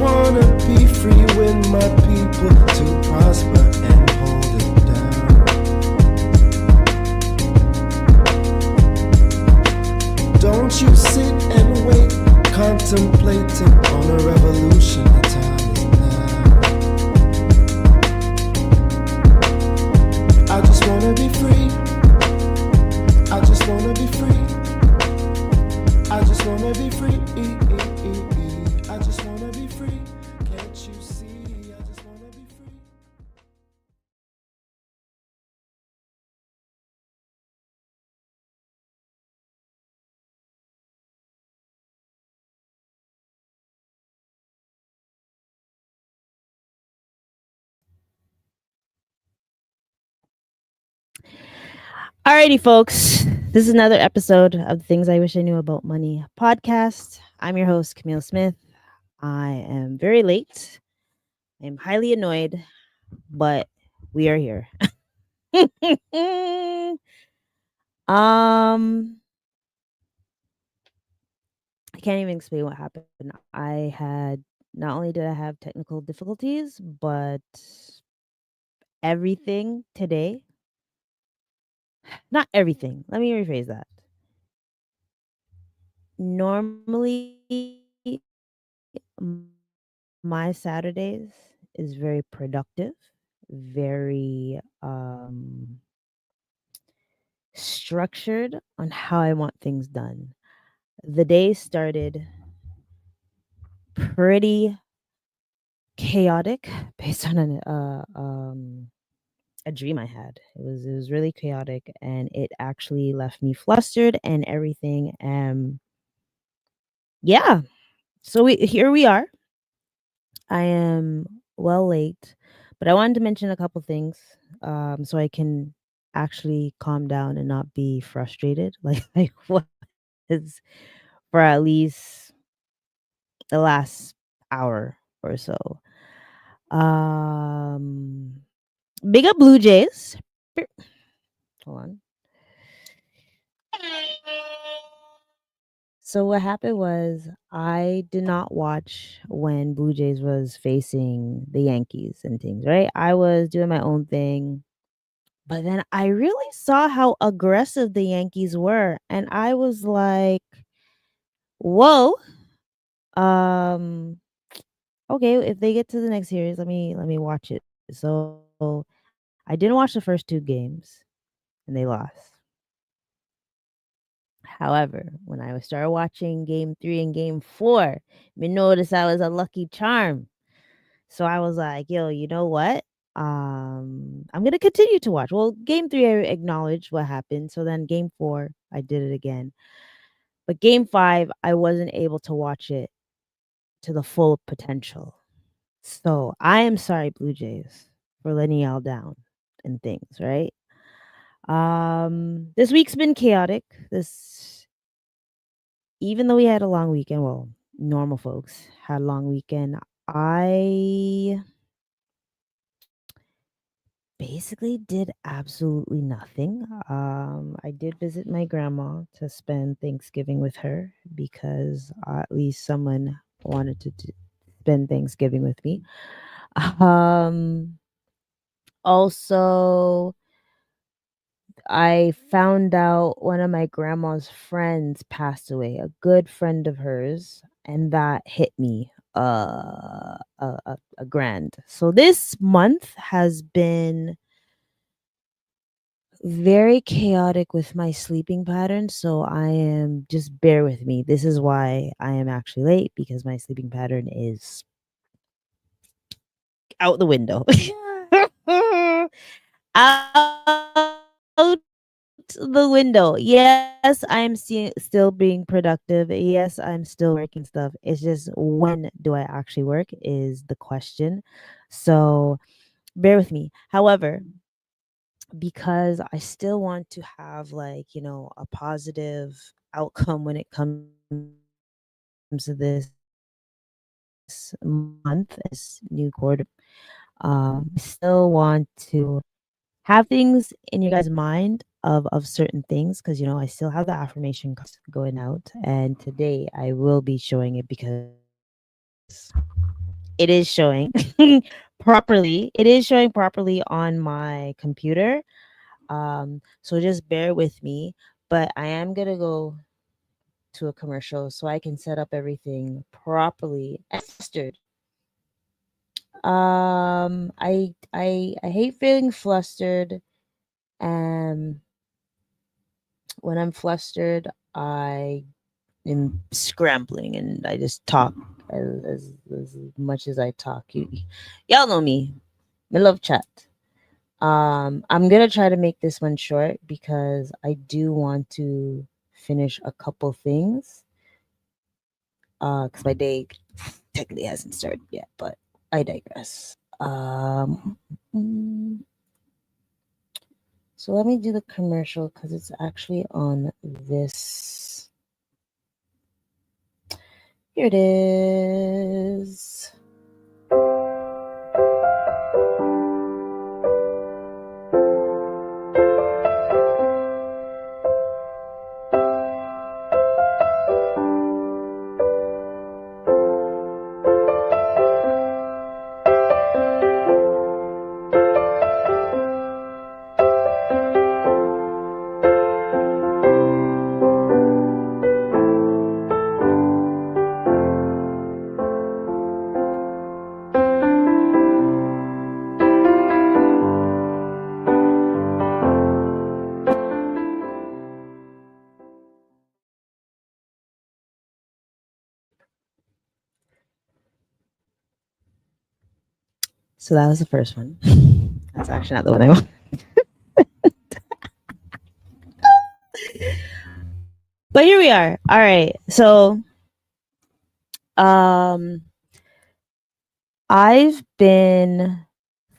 wanna be free with my people to prosper and hold it down. Don't you sit and wait, contemplating on a revolution. The time is now. I just wanna be free. I just wanna be free. I just wanna be free. I just wanna be free. Can't you see? I just wanna be free. Alrighty, folks. This is another episode of the Things I Wish I Knew About Money podcast. I'm your host, Kamille Smith. I am very late. I'm highly annoyed, but we are here. um, I can't even explain what happened. I had not only did I have technical difficulties, but everything today. Not everything. Let me rephrase that. Normally, my Saturdays is very productive, very structured on how I want things done. The day started pretty chaotic based on a dream I had. It was really chaotic, and it actually left me flustered and everything. Yeah. So here we are. I am well late, but I wanted to mention a couple things so I can actually calm down and not be frustrated like I was for at least the last hour or so. Um, Big up Blue Jays. Hold on. So what happened was I did not watch when Blue Jays was facing the Yankees and things, right? I was doing my own thing. But then I really saw how aggressive the Yankees were, and I was like, "Whoa, um, okay, if they get to the next series, let me watch it." So I didn't watch the first 2 games, and they lost. However, when I started watching game 3 and game 4, me noticed I was a lucky charm. So I was like, "Yo, you know what? I'm gonna continue to watch." Well, game 3, I acknowledged what happened. So then game 4, I did it again. But game 5, I wasn't able to watch it to the full potential. So I am sorry, Blue Jays, for letting y'all down and things, right? This week's been chaotic. This Even though we had a long weekend, well, normal folks had a long weekend. I basically did absolutely nothing. I did visit my grandma to spend Thanksgiving with her because at least someone wanted to spend Thanksgiving with me. Um, Also, I found out one of my grandma's friends passed away, a good friend of hers, and that hit me a grand. So this month has been very chaotic with my sleeping pattern, so I am just bear with me. This is why I am actually late because my sleeping pattern is out the window. Out the window. Yes, I'm still being productive. Yes, I'm still working stuff. It's just when do I actually work is the question. So bear with me. However, because I still want to have like, a positive outcome when it comes to this month and this new quarter. I still want to have things in your guys' mind of certain things because I still have the affirmation cards going out, and today I will be showing it because it is showing properly. It is showing properly on my computer. So just bear with me. But I am gonna go to a commercial so I can set up everything properly and flustered. I hate feeling flustered. And when I'm flustered, I am scrambling and I just talk as much as I talk. Y'all know me. I love chat. I'm gonna try to make this one short because I do want to finish a couple things. Because my day technically hasn't started yet, but I digress. Mm, so let me do the commercial because it's actually on this. Here it is. So that was the first one. That's actually not the one I want. But here we are. All right. So um I've been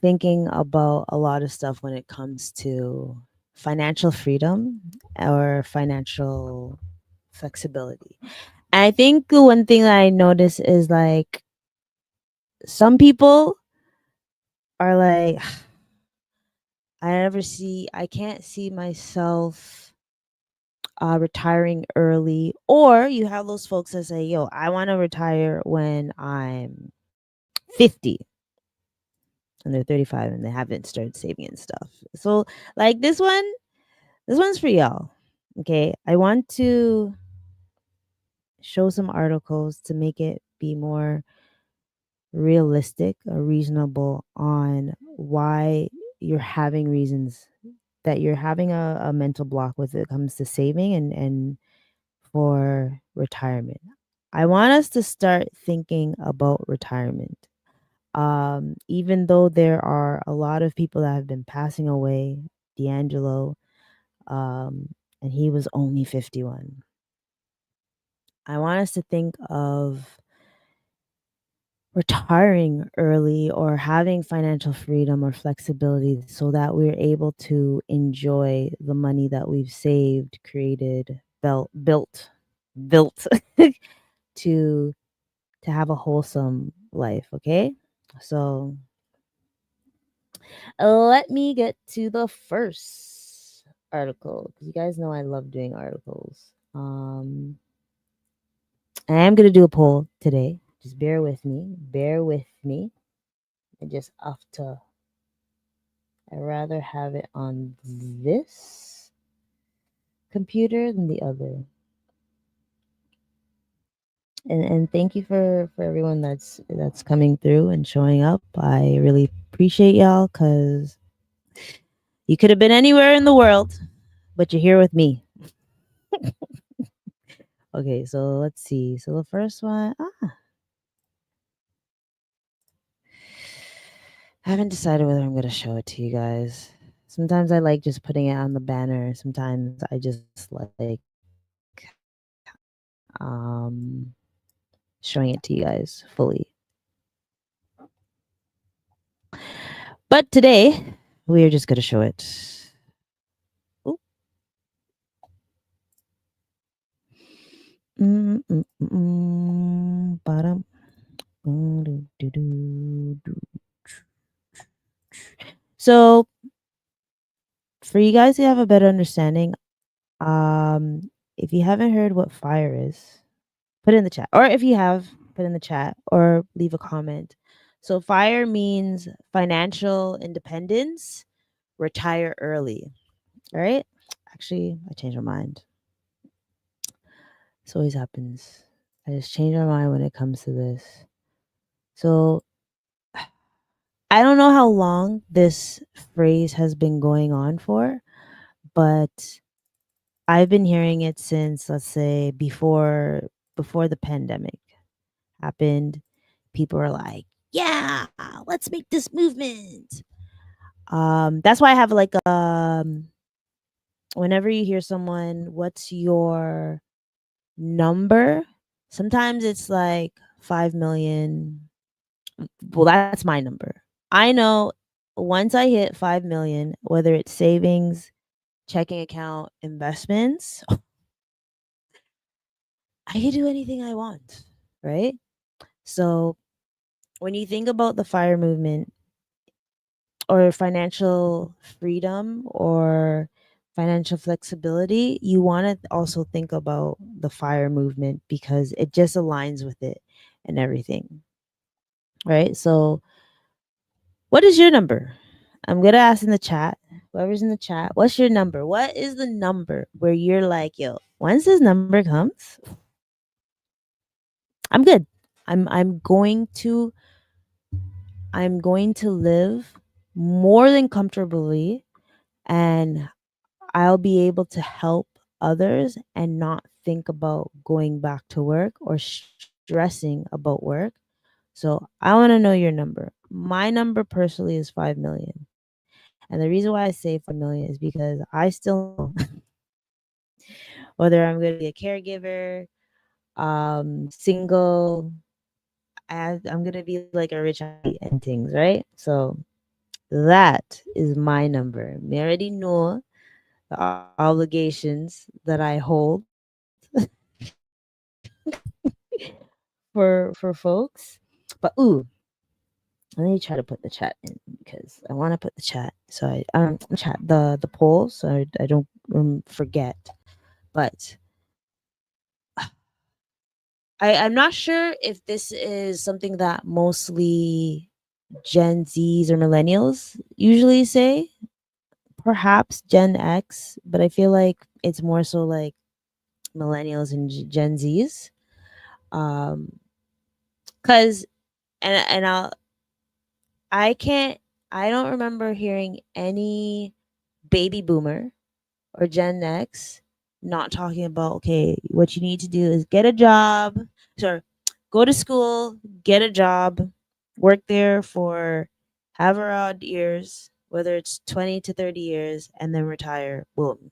thinking about a lot of stuff when it comes to financial freedom or financial flexibility. And I think the one thing that I notice is like some people are like, I can't see myself retiring early. Or you have those folks that say, yo, I want to retire when I'm 50 and they're 35 and they haven't started saving and stuff. So like this one's for y'all. Okay. I want to show some articles to make it be more realistic or reasonable on why you're having reasons that you're having a mental block with it comes to saving and for retirement. I want us to start thinking about retirement. Even though there are a lot of people that have been passing away, D'Angelo, and he was only 51. I want us to think of retiring early or having financial freedom or flexibility so that we're able to enjoy the money that we've saved, created, built to have a wholesome life, okay? So, let me get to the first article because you guys know I love doing articles. I am going to do a poll today. Just bear with me. Bear with me. I just have to. I rather have it on this computer than the other. And thank you for everyone that's coming through and showing up. I really appreciate y'all because you could have been anywhere in the world, but you're here with me. Okay, so let's see. So the first one, I haven't decided whether I'm going to show it to you guys. Sometimes I like just putting it on the banner. Sometimes I just like showing it to you guys fully. But today, we are just going to show it. Ooh. Bottom. So, for you guys to have a better understanding, if you haven't heard what fire is, put it in the chat. Or if you have, put in the chat or leave a comment. So fire means financial independence, retire early. All right? Actually, I changed my mind. This always happens. I just change my mind when it comes to this. So I don't know how long this phrase has been going on for, but I've been hearing it since, let's say, before the pandemic happened. People are like, "Yeah, let's make this movement." That's why I have like whenever you hear someone, "What's your number?" Sometimes it's like 5 million. Well, that's my number. I know once I hit 5 million, whether it's savings, checking account, investments, I can do anything I want, right? So when you think about the fire movement or financial freedom or financial flexibility, you want to also think about the fire movement because it just aligns with it and everything, right? So, what is your number? I'm going to ask in the chat. Whoever's in the chat, what's your number? What is the number where you're like, yo, once this number comes, I'm good. I'm going to live more than comfortably, and I'll be able to help others and not think about going back to work or stressing about work. So I want to know your number. My number personally is 5 million. And the reason why I say 5 million is because I still know whether I'm going to be a caregiver, single, I'm going to be like a rich auntie and things, right? So that is my number. Me already know the obligations that I hold for folks. But ooh, let me try to put the chat in because I want to put the chat. So I chat the poll so I don't forget. But I'm not sure if this is something that mostly Gen Zs or millennials usually say. Perhaps Gen X, but I feel like it's more so like millennials and Gen Zs. Um, cause and I can't I don't remember hearing any baby boomer or Gen X not talking about okay, what you need to do is get a job, sorry, go to school, get a job, work there for however odd years, whether it's 20 to 30 years, and then retire. Boom,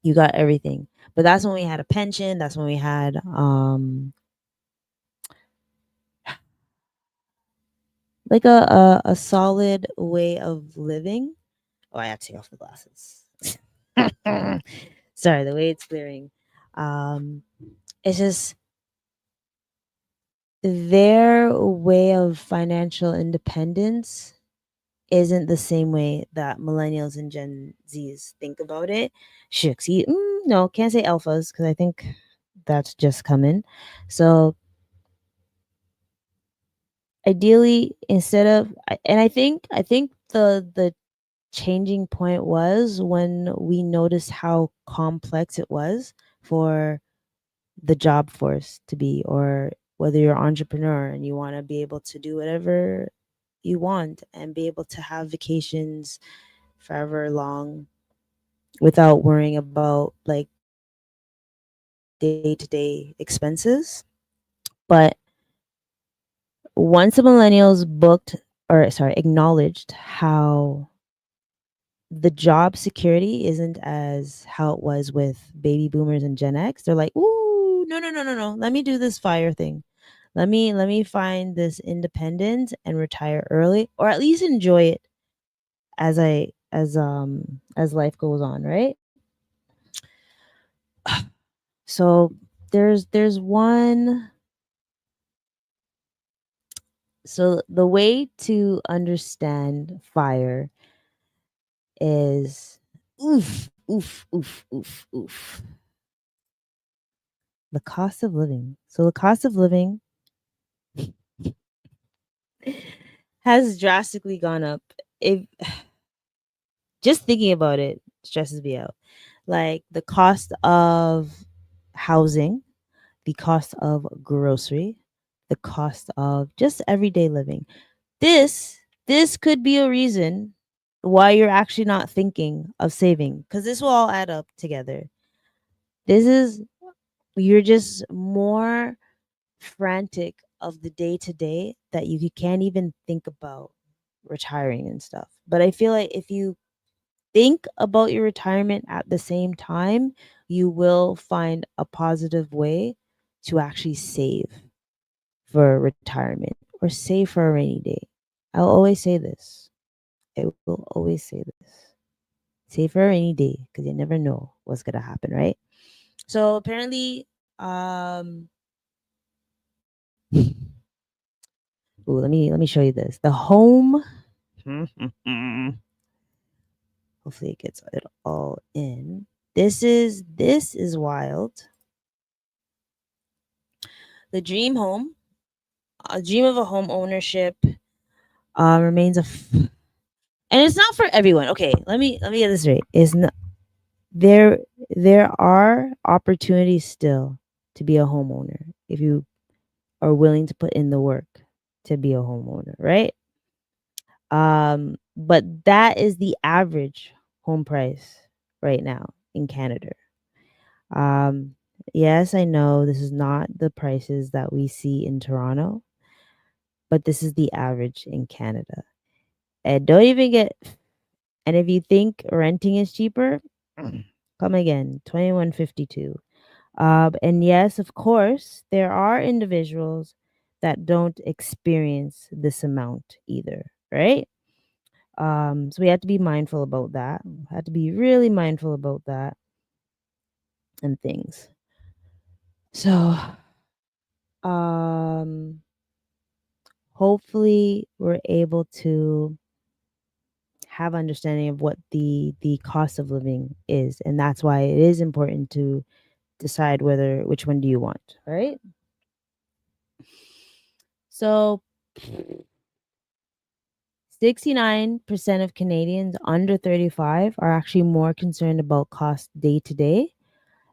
you got everything. But that's when we had a pension. That's when we had like a solid way of living. Oh, I have to take off the glasses. Sorry, the way it's clearing. Um, it's just their way of financial independence isn't the same way that millennials and Gen Zs think about it. Shucks, no, can't say alphas because I think that's just coming. So ideally, instead of, and I think the changing point was when we noticed how complex it was for the job force to be, or whether you're an entrepreneur and you want to be able to do whatever you want and be able to have vacations forever long without worrying about like day-to-day expenses. But once the millennials booked or sorry acknowledged how the job security isn't as how it was with baby boomers and Gen X. They're like, "Ooh, no, no, no, no, no. Let me do this fire thing. Let me find this independence and retire early, or at least enjoy it as life goes on, right?" So there's one. So the way to understand fire is oof, oof, oof, oof, oof. The cost of living. So the cost of living has drastically gone up. If just thinking about it stresses me out. Like the cost of housing, the cost of grocery, the cost of just everyday living. This could be a reason why you're actually not thinking of saving, because this will all add up together. This is you're just more frantic of the day to day that you can't even think about retiring and stuff. But I feel like if you think about your retirement at the same time, you will find a positive way to actually save for retirement or save for a rainy day. I'll always say this. I will always say this. Save for a rainy day because you never know what's gonna happen, right? So apparently, ooh, let me show you this. The home. Hopefully, it gets it all in. This is wild. The dream home, a dream of a home ownership, remains and it's not for everyone. Okay, let me get this straight. It's not there. There are opportunities still to be a homeowner if you are willing to put in the work to be a homeowner, right? But that is the average home price right now in Canada. Um, yes, I know this is not the prices that we see in Toronto, but this is the average in Canada. And don't even get and if you think renting is cheaper, come again, 2152. And yes, of course, there are individuals that don't experience this amount either, right? So we have to be mindful about that. Have to be really mindful about that and things. So, um, hopefully, we're able to have understanding of what the cost of living is, and that's why it is important to decide whether which one do you want, right? So 69% of Canadians under 35 are actually more concerned about cost day to day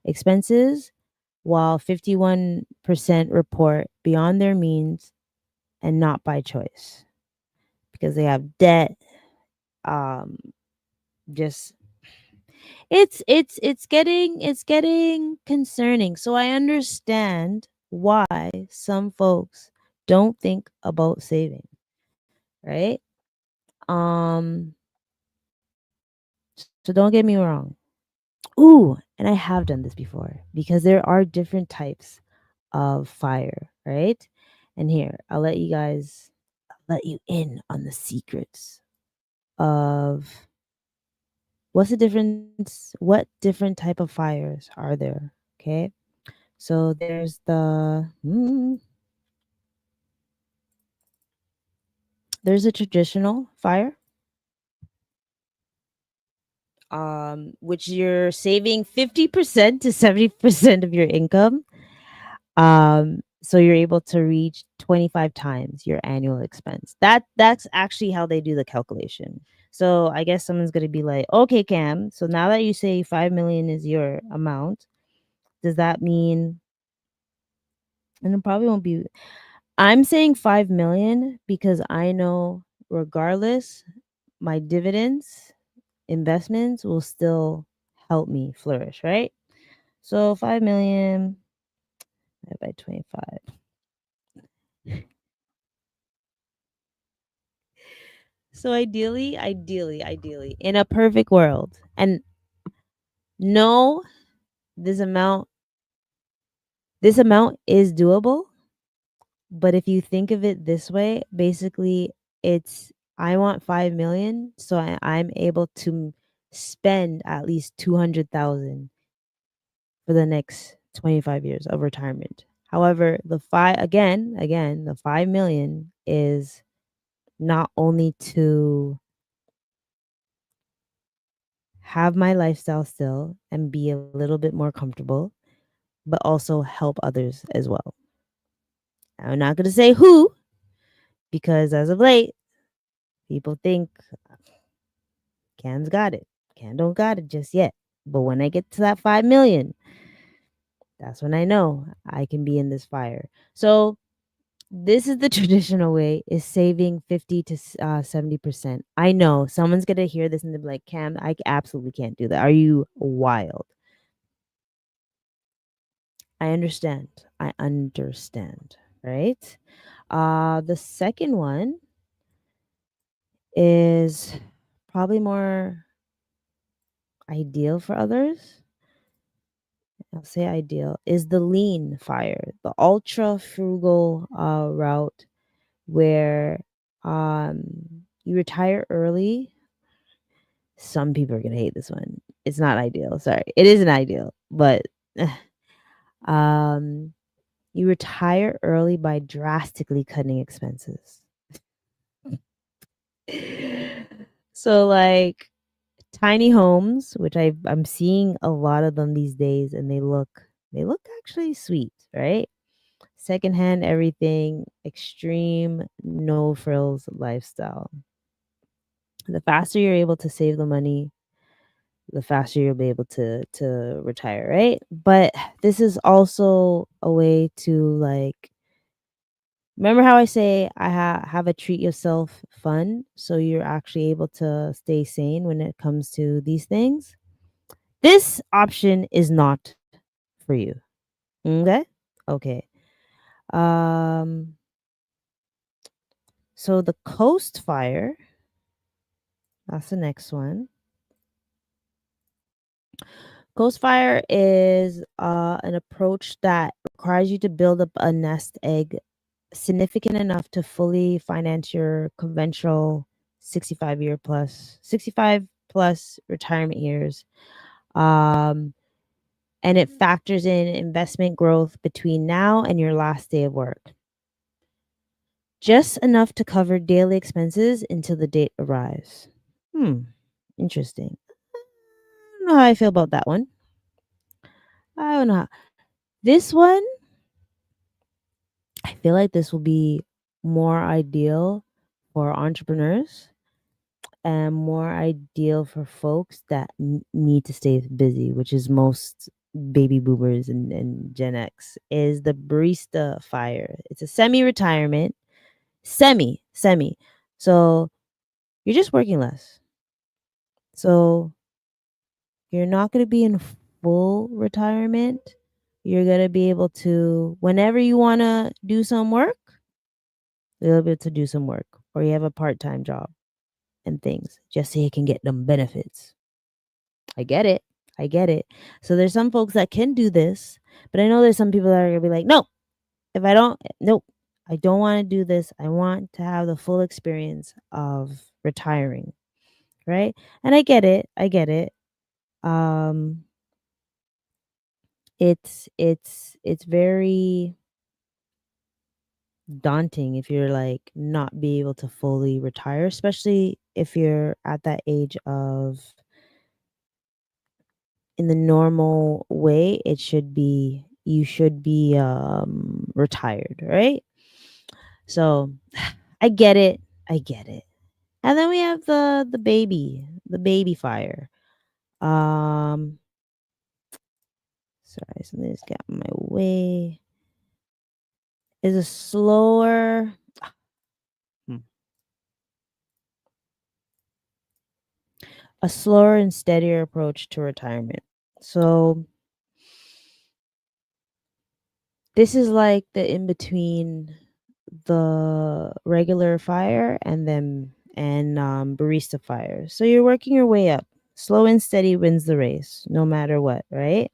expenses, while 51% report beyond their means and not by choice because they have debt. Um, just it's getting concerning. So I understand why some folks don't think about saving, right? Um, so don't get me wrong. Ooh, and I have done this before because there are different types of fire, right? And here, let you in on the secrets of what's the difference, what different type of fires are there, okay? So there's a traditional fire, which you're saving 50% to 70% of your income. So you're able to reach 25 times your annual expense. That's actually how they do the calculation. So I guess someone's gonna be like, okay, Cam, so now that you say 5 million is your amount, does that mean and it probably won't be I'm saying 5 million because I know regardless, my dividends, investments will still help me flourish, right? So 5 million divided by 25. So ideally, in a perfect world, and no, this amount, this amount is doable. But if you think of it this way, basically, it's I want 5 million, so I'm able to spend at least 200,000 for the next 25 years of retirement. However, the 5 million is not only to have my lifestyle still and be a little bit more comfortable, but also help others as well. I'm not going to say who, because as of late, people think Cam's got it. Cam don't got it just yet. But when I get to that 5 million, that's when I know I can be in this fire. So this is the traditional way, is saving 50 to 70%. I know someone's going to hear this and they'll be like, Cam, I absolutely can't do that. Are you wild? I understand. I understand. Right? The second one is probably more ideal for others. I'll say ideal is the lean fire, the ultra frugal route where you retire early. Some people are gonna hate this one. It's not ideal. Sorry, it isn't ideal, but um, you retire early by drastically cutting expenses. So, like tiny homes, which I'm seeing a lot of them these days, and they look actually sweet, right? Secondhand everything, extreme no frills lifestyle. The faster you're able to save the money, the faster you'll be able to retire, right? But this is also a way to like remember how I say I have a treat yourself fun, so you're actually able to stay sane when it comes to these things. This option is not for you. Okay? Okay. Um so the coast fire, that's the next one. Coast fire is an approach that requires you to build up a nest egg significant enough to fully finance your conventional 65 plus retirement years. Um, and it factors in investment growth between now and your last day of work. Just enough to cover daily expenses until the date arrives. Interesting. I don't know how I feel about that one. I don't know. This one, I feel like this will be more ideal for entrepreneurs and more ideal for folks that need to stay busy, which is most baby boomers and Gen X, is the barista fire. It's a semi-retirement, semi. So you're just working less. So you're not going to be in full retirement. You're going to be able to, whenever you want to do some work, you'll be able to do some work, or you have a part-time job and things just so you can get them benefits. I get it. I get it. So there's some folks that can do this, but I know there's some people that are gonna be like, no, if I don't, nope, I don't want to do this. I want to have the full experience of retiring, right? And I get it. I get it. Um, it's very daunting if you're like not be able to fully retire, especially if you're at that age of in the normal way it should be you should be retired, right? So I get it. I get it. And then we have the baby fire. um Sorry, something's got in my way. Is a slower hmm, a slower and steadier approach to retirement. So this is like the in between the regular fire and then and barista fire. So you're working your way up. Slow and steady wins the race, no matter what, right?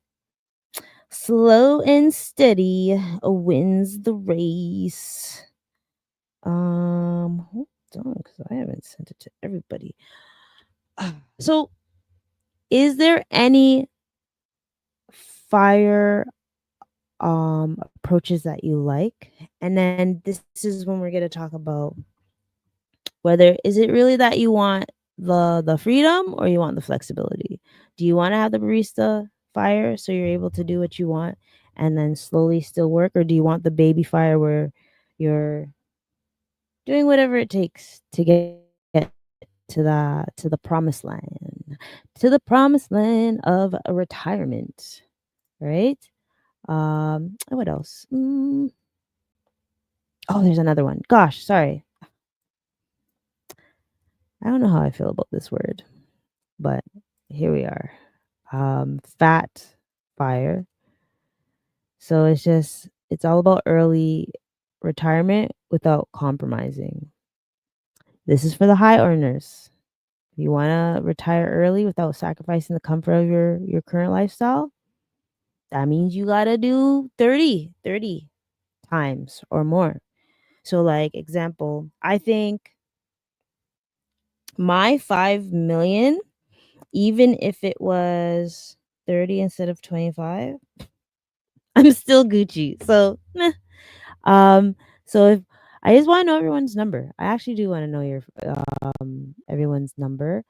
Slow and steady wins the race. Hold on, because I haven't sent it to everybody. So, is there any fire approaches that you like? And then this is when we're going to talk about whether is it really that you want the freedom or you want the flexibility. Do you want to have the barista fire so you're able to do what you want and then slowly still work, or do you want the baby fire where you're doing whatever it takes to get to the promised land, to the promised land of a retirement, right? What else? Oh, there's another one. Gosh, sorry. I don't know how I feel about this word, but here we are. Fat fire. So it's all about early retirement without compromising. This is for the high earners. If you want to retire early without sacrificing the comfort of your current lifestyle, that means you got to do 30 times or more. So like example, I think my 5 million, even if it was 30 instead of 25, I'm still Gucci. So, meh. Um, so if I just want to know everyone's number. I actually do want to know your everyone's number,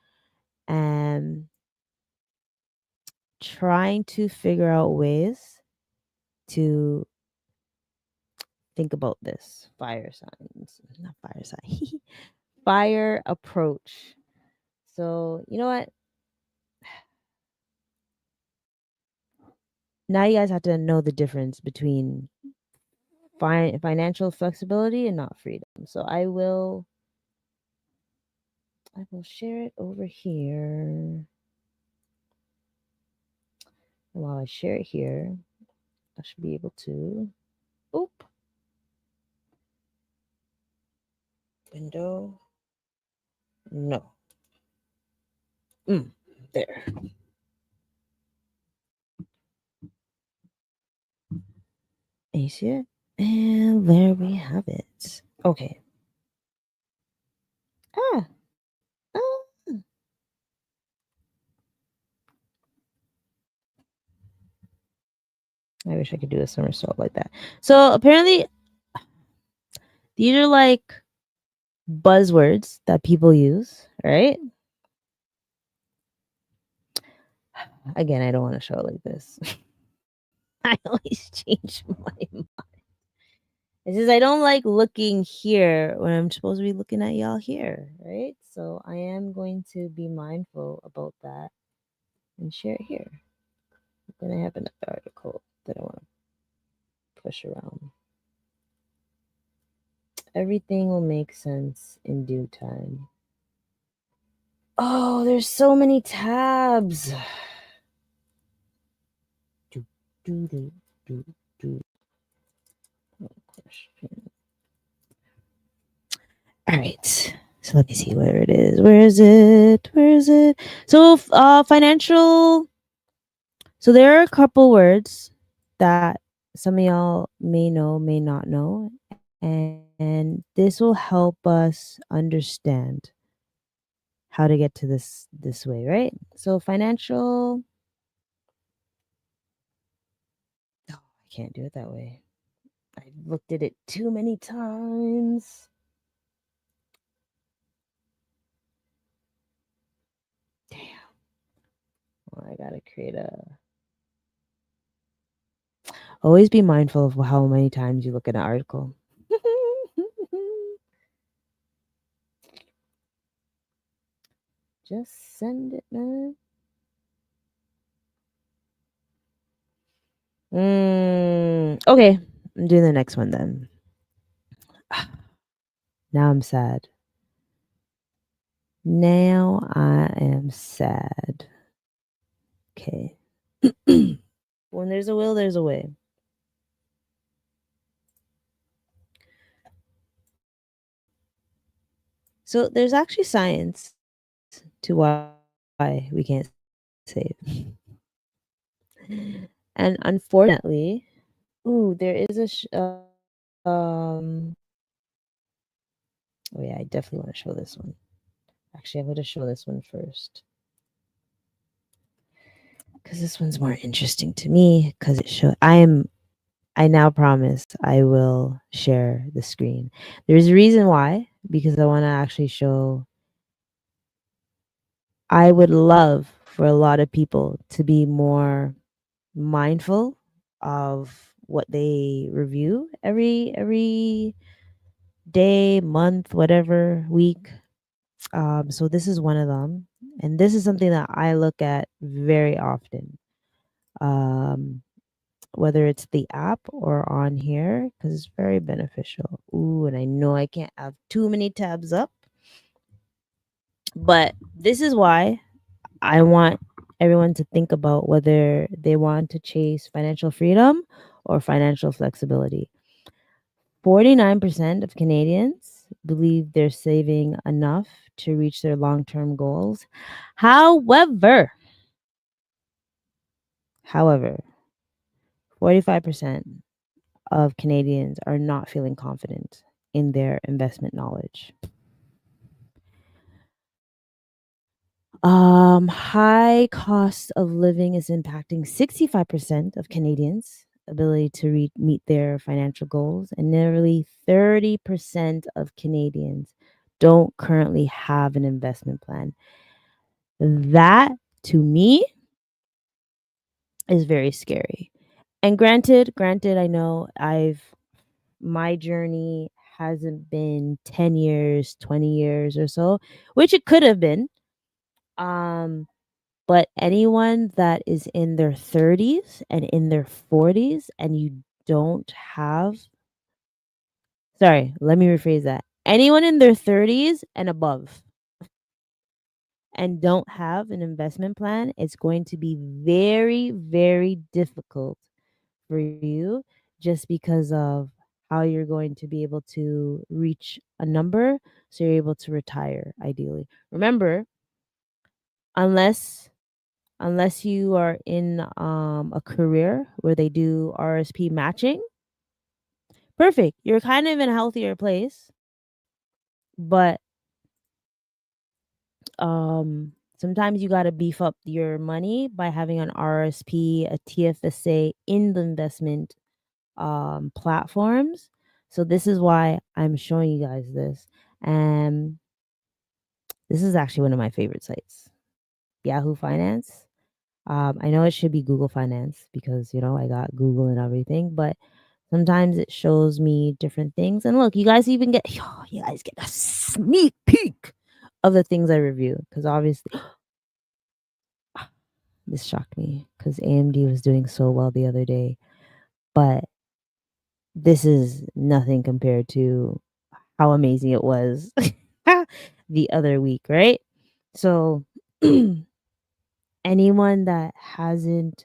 and trying to figure out ways to think about this fire signs, not fire sign, fire approach. So, you know what? Now you guys have to know the difference between financial flexibility and not freedom. So I will share it over here. And while I share it here, I should be able to oop window. No. There. You see it? And there we have it. Okay. Ah. ah. I wish I could do a somersault like that. So apparently, these are like buzzwords that people use, right? Again, I don't want to show it like this. I always change my mind. It's just I don't like looking here when I'm supposed to be looking at y'all here, right? So I am going to be mindful about that and share it here. Then I have another article that I want to push around. Everything will make sense in due time. Oh, there's so many tabs. Do, do, do, do, do. Question. All right. So let me see where it is. Where is it? Where is it? So financial. So there are a couple words that some of y'all may know, may not know, and this will help us understand how to get to this way, right? So financial. Oh, I can't do it that way. I looked at it too many times. Damn. Well, I gotta create a. Always be mindful of how many times you look at an article. Just send it, man. Okay, I'm doing the next one then. Now I'm sad. Now I am sad. Okay. When there's a will, there's a way. So there's actually science to why we can't save. And unfortunately, there is oh yeah, I definitely want to show this one. Actually, I'm going to show this one first. Because this one's more interesting to me because it shows I now promise I will share the screen. There's a reason why, because I want to actually show. I would love for a lot of people to be more mindful of what they review every day, month, whatever, week. So this is one of them, and this is something that I look at very often. Um, whether it's the app or on here, because it's very beneficial. Ooh, and I know I can't have too many tabs up, but this is why I want everyone to think about whether they want to chase financial freedom or financial flexibility. 49% of Canadians believe they're saving enough to reach their long term goals. However, however, 45% of Canadians are not feeling confident in their investment knowledge. High cost of living is impacting 65% of Canadians' ability to meet their financial goals, and nearly 30% of Canadians don't currently have an investment plan. That, to me, is very scary. And granted, I know my journey hasn't been 10 years, 20 years or so, which it could have been. Um, But anyone that is in their 30s and in their 40s and you don't have sorry, let me rephrase that. Anyone in their 30s and above and don't have an investment plan, it's going to be very, very difficult for you just because of how you're going to be able to reach a number so you're able to retire ideally. Remember, unless unless you are in a career where they do RSP matching, perfect. You're kind of in a healthier place, but sometimes you got to beef up your money by having an RSP, a TFSA in the investment platforms. So this is why I'm showing you guys this. And this is actually one of my favorite sites, Yahoo Finance. I know it should be Google Finance because, I got Google and everything, but sometimes it shows me different things. And look, you guys even get, you guys get a sneak peek of the things I review because obviously this shocked me because AMD was doing so well the other day, but this is nothing compared to how amazing it was the other week, right? So anyone that hasn't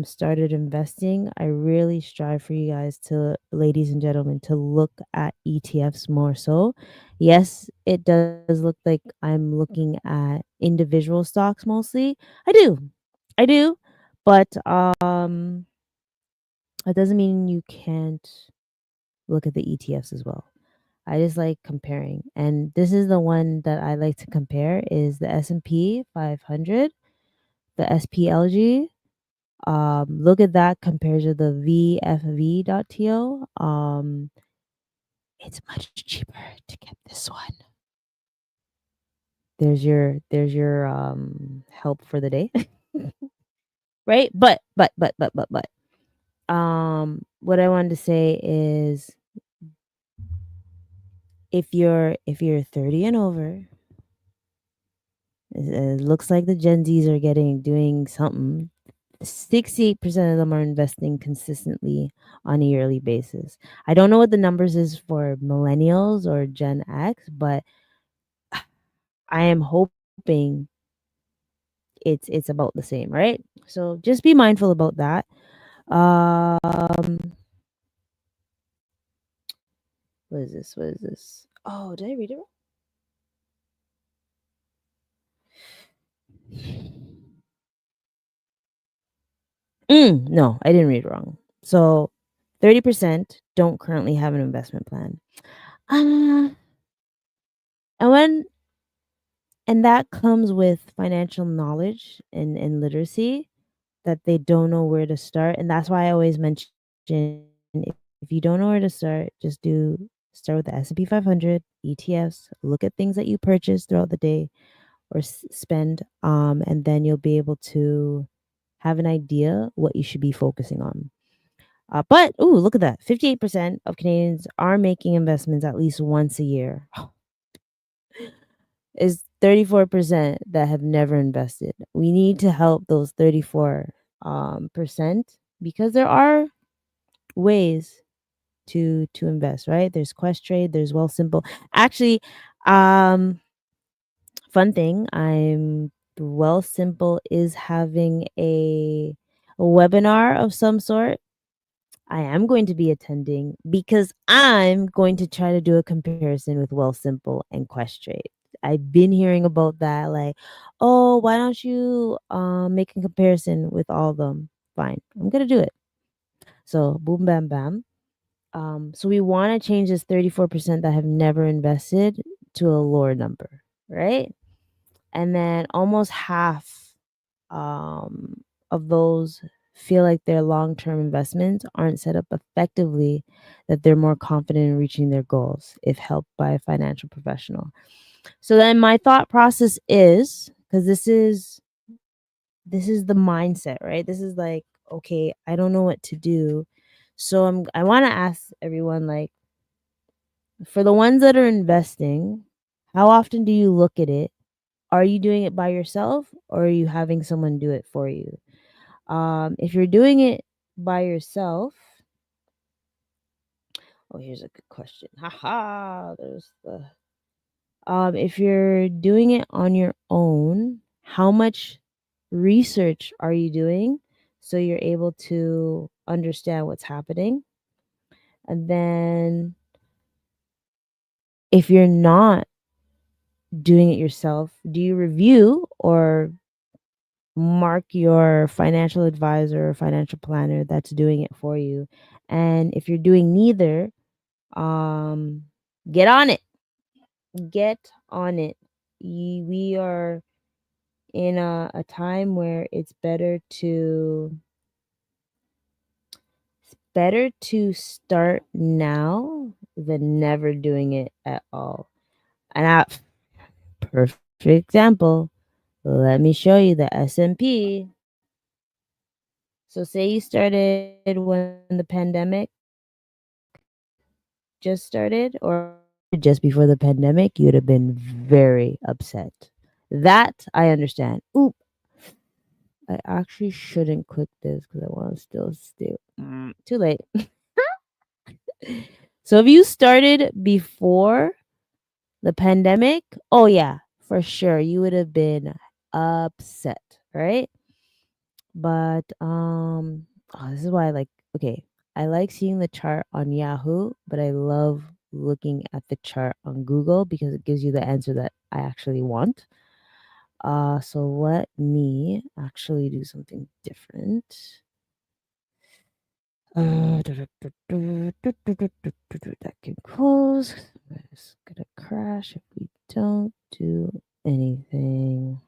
started investing, I really strive for you guys to, ladies and gentlemen, to look at ETFs more so. Yes, it does look like I'm looking at individual stocks mostly. I do. I do. But that doesn't mean you can't look at the ETFs as well. I just like comparing. And this is the one that I like to compare is the S&P 500, the SPLG. Look at that compared to the VFV.to. It's much cheaper to get this one. There's your help for the day. Right? But what I wanted to say is if you're 30 and over, it looks like the Gen Zs are doing something. 68% of them are investing consistently on a yearly basis. I don't know what the numbers is for millennials or Gen X, but I am hoping it's about the same, right? So just be mindful about that. Um what is this? What is this? Oh, did I read it wrong? No, I didn't read it wrong. So 30% don't currently have an investment plan. Uh, and when and that comes with financial knowledge and literacy that they don't know where to start. And that's why I always mention if you don't know where to start, start with the S&P 500, ETFs, look at things that you purchase throughout the day or spend, and then you'll be able to have an idea what you should be focusing on. But ooh, look at that. 58% of Canadians are making investments at least once a year. Is 34% that have never invested. We need to help those 34 percent because there are ways to invest, right? There's Quest Trade, there's Well Simple. Actually, um fun thing, I'm Well Simple is having a webinar of some sort. I am going to be attending because I'm going to try to do a comparison with Well Simple and Quest Trade. I've been hearing about that, like, oh, why don't you make a comparison with all of them? Fine, I'm gonna do it. So boom, bam, bam. So we want to change this 34% that have never invested to a lower number, right? And then almost half of those feel like their long-term investments aren't set up effectively, that they're more confident in reaching their goals if helped by a financial professional. So then my thought process is, because this is the mindset, right? This is like, okay, I don't know what to do. So I want to ask everyone, like, for the ones that are investing, how often do you look at it? Are you doing it by yourself or are you having someone do it for you? If you're doing it by yourself, oh, here's a good question. Haha, there's the if you're doing it on your own, how much research are you doing so you're able to understand what's happening? And then if you're not doing it yourself, do you review or mark your financial advisor or financial planner that's doing it for you? And if you're doing neither, um get on it. Get on it. We are in a time where it's better to start now than never doing it at all. And perfect example, let me show you the S&P. So say you started when the pandemic just started, or if you started just before the pandemic, you'd have been very upset. That I understand. Oop, I actually shouldn't click this because I want to still stay. Too late. So if you started before the pandemic, oh yeah, for sure, you would have been upset, right? But this is why I like, okay, I like seeing the chart on Yahoo, but I love looking at the chart on Google because it gives you the answer that I actually want. So let me actually do something different. That can close. It's gonna crash if we don't do anything.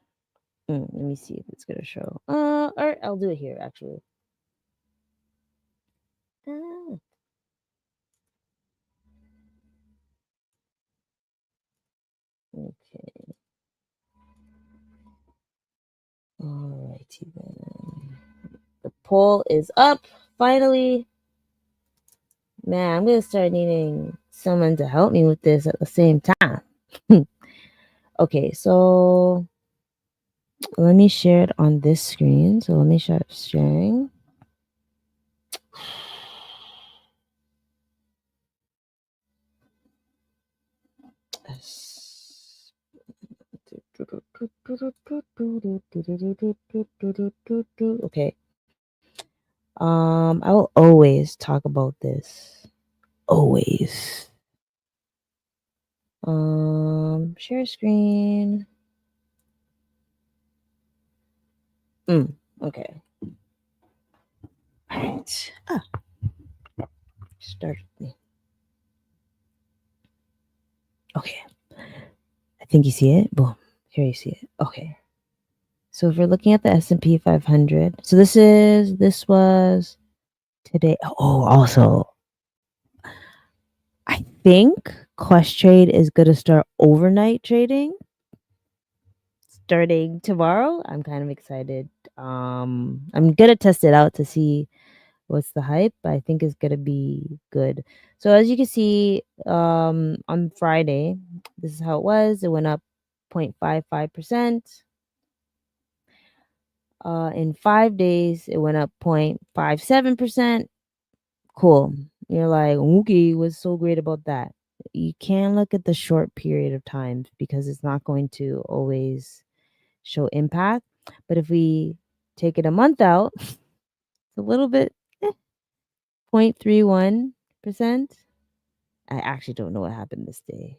Let me see if it's gonna show. All right, I'll do it here actually. Ah, okay. Alrighty then. The poll is up finally. Man, I'm gonna start needing someone to help me with this at the same time. Okay, so let me share it on this screen. So let me start sharing. Okay. I will always talk about this. Always. Share screen. Okay. All right. Start me. Okay. I think you see it. Boom. Here you see it. Okay. So if we're looking at the S&P 500, so this was today. Oh, also, I think Quest Trade is going to start overnight trading starting tomorrow. I'm kind of excited. I'm gonna test it out to see what's the hype. I think it's gonna be good. So as you can see, on Friday, this is how it was. It went up 0.55%. In 5 days, it went up 0.57%. Cool. You're like, okay, what's so great about that? You can look at the short period of time because it's not going to always show impact. But if we take it a month out, it's a little bit, 0.31%. I actually don't know what happened this day.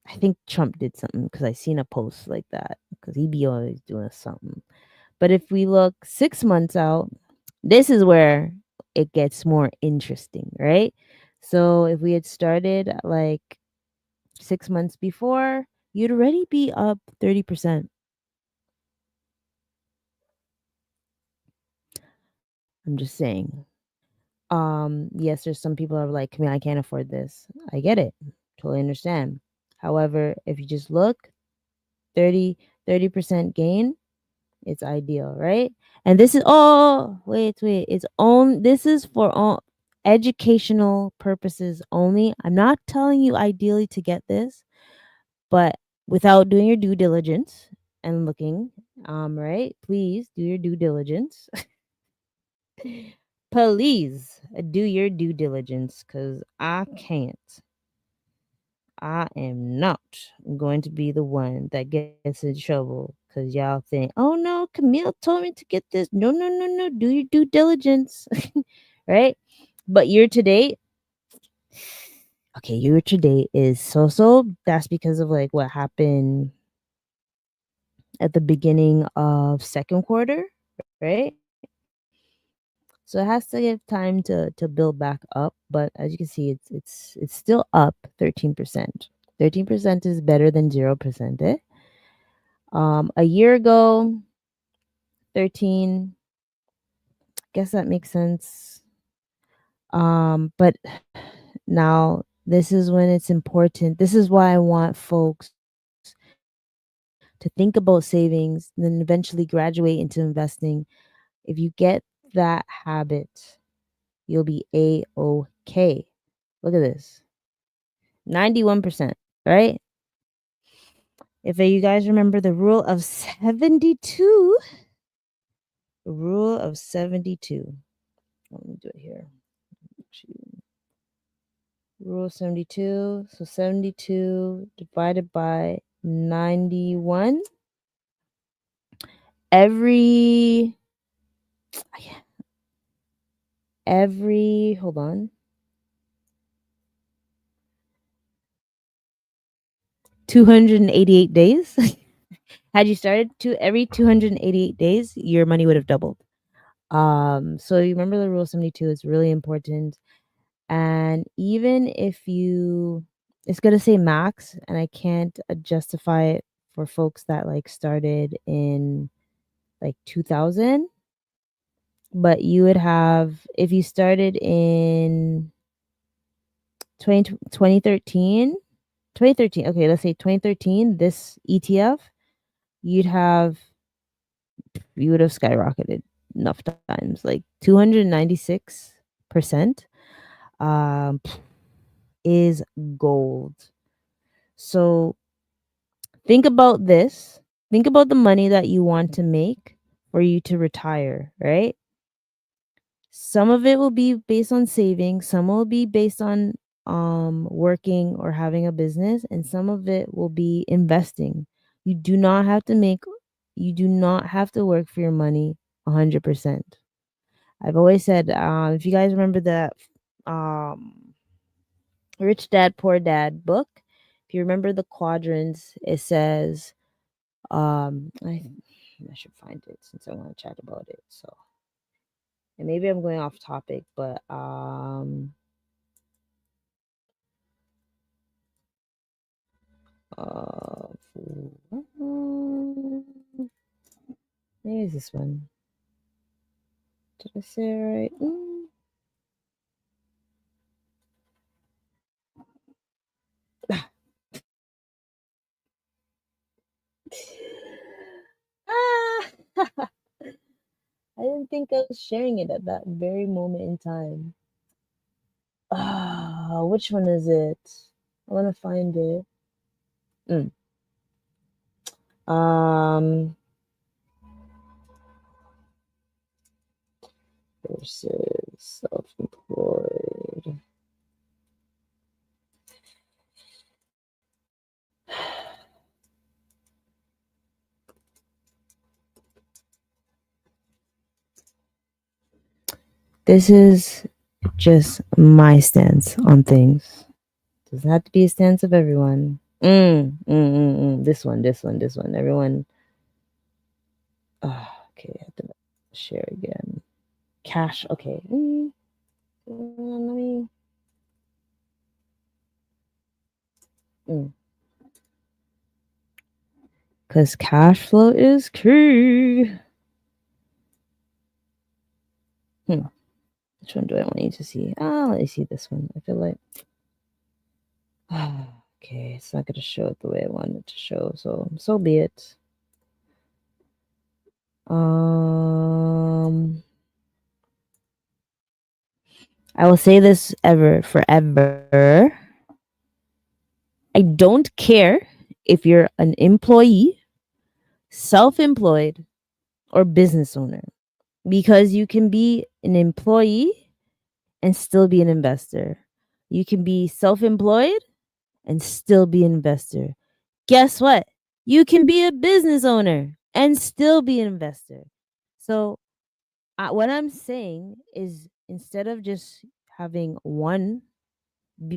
I think Trump did something because I seen a post like that because he be always doing something. But if we look 6 months out, this is where it gets more interesting, right? So if we had started like 6 months before, you'd already be up 30%. I'm just saying. Yes, there's some people are like, "Camille, I can't afford this." I get it. Totally understand. However, if you just look, 30% gain, it's ideal, right? And this is wait. It's on this is for all educational purposes only. I'm not telling you ideally to get this, but without doing your due diligence and looking, right? Please do your due diligence. Please do your due diligence because I can't. I am not going to be the one that gets in trouble because y'all think, oh no, Camille told me to get this. No, no, no, no. Do your due diligence. Right? But year to date, okay, year to date is so. That's because of like what happened at the beginning of second quarter, right? So it has to give time to build back up. But as you can see, it's still up 13%. 13% is better than 0%. A year ago, 13. Guess that makes sense. But now this is when it's important. This is why I want folks to think about savings, and then eventually graduate into investing. If you get that habit, you'll be A-OK. Look at this. 91%, right? If you guys remember the rule of 72, rule of 72. Let me do it here. Rule 72. So 72 divided by 91. Every, hold on. 288 days. Had you started to every 288 days, your money would have doubled. So you remember the rule 72 is really important. And even if it's gonna say max, and I can't justify it for folks that like started in like 2000, but you would have if you started in 2013. Okay, let's say 2013, this ETF, you'd have you would have skyrocketed enough times, like 296% um is gold. So think about this. Think about the money that you want to make for you to retire, right? Some of it will be based on saving, some will be based on working or having a business, and some of it will be investing. You do not have to make you do not have to work for your money 100%. I've always said, if you guys remember that um Rich Dad Poor Dad book, if you remember the quadrants, it says I should find it since I want to chat about it. So, and maybe I'm going off topic, but uh maybe it's this one. Did I say it right? Ah! think of sharing it at that very moment in time. Which one is it? I want to find it. Mm. Um, versus self-employed. This is just my stance on things. Doesn't have to be a stance of everyone. This one. Everyone. Okay, I have to share again. Cash. Okay. Let me. Mm. Because cash flow is key. Hmm. Which one do I want you to see? Let me see this one. I feel like. Okay, it's not going to show it the way I want it to show. So be it. I will say this forever. I don't care if you're an employee, self-employed, or business owner, because you can be an employee and still be an investor. You can be self-employed and still be an investor. Guess what? You can be a business owner and still be an investor. So, what I'm saying is, instead of just having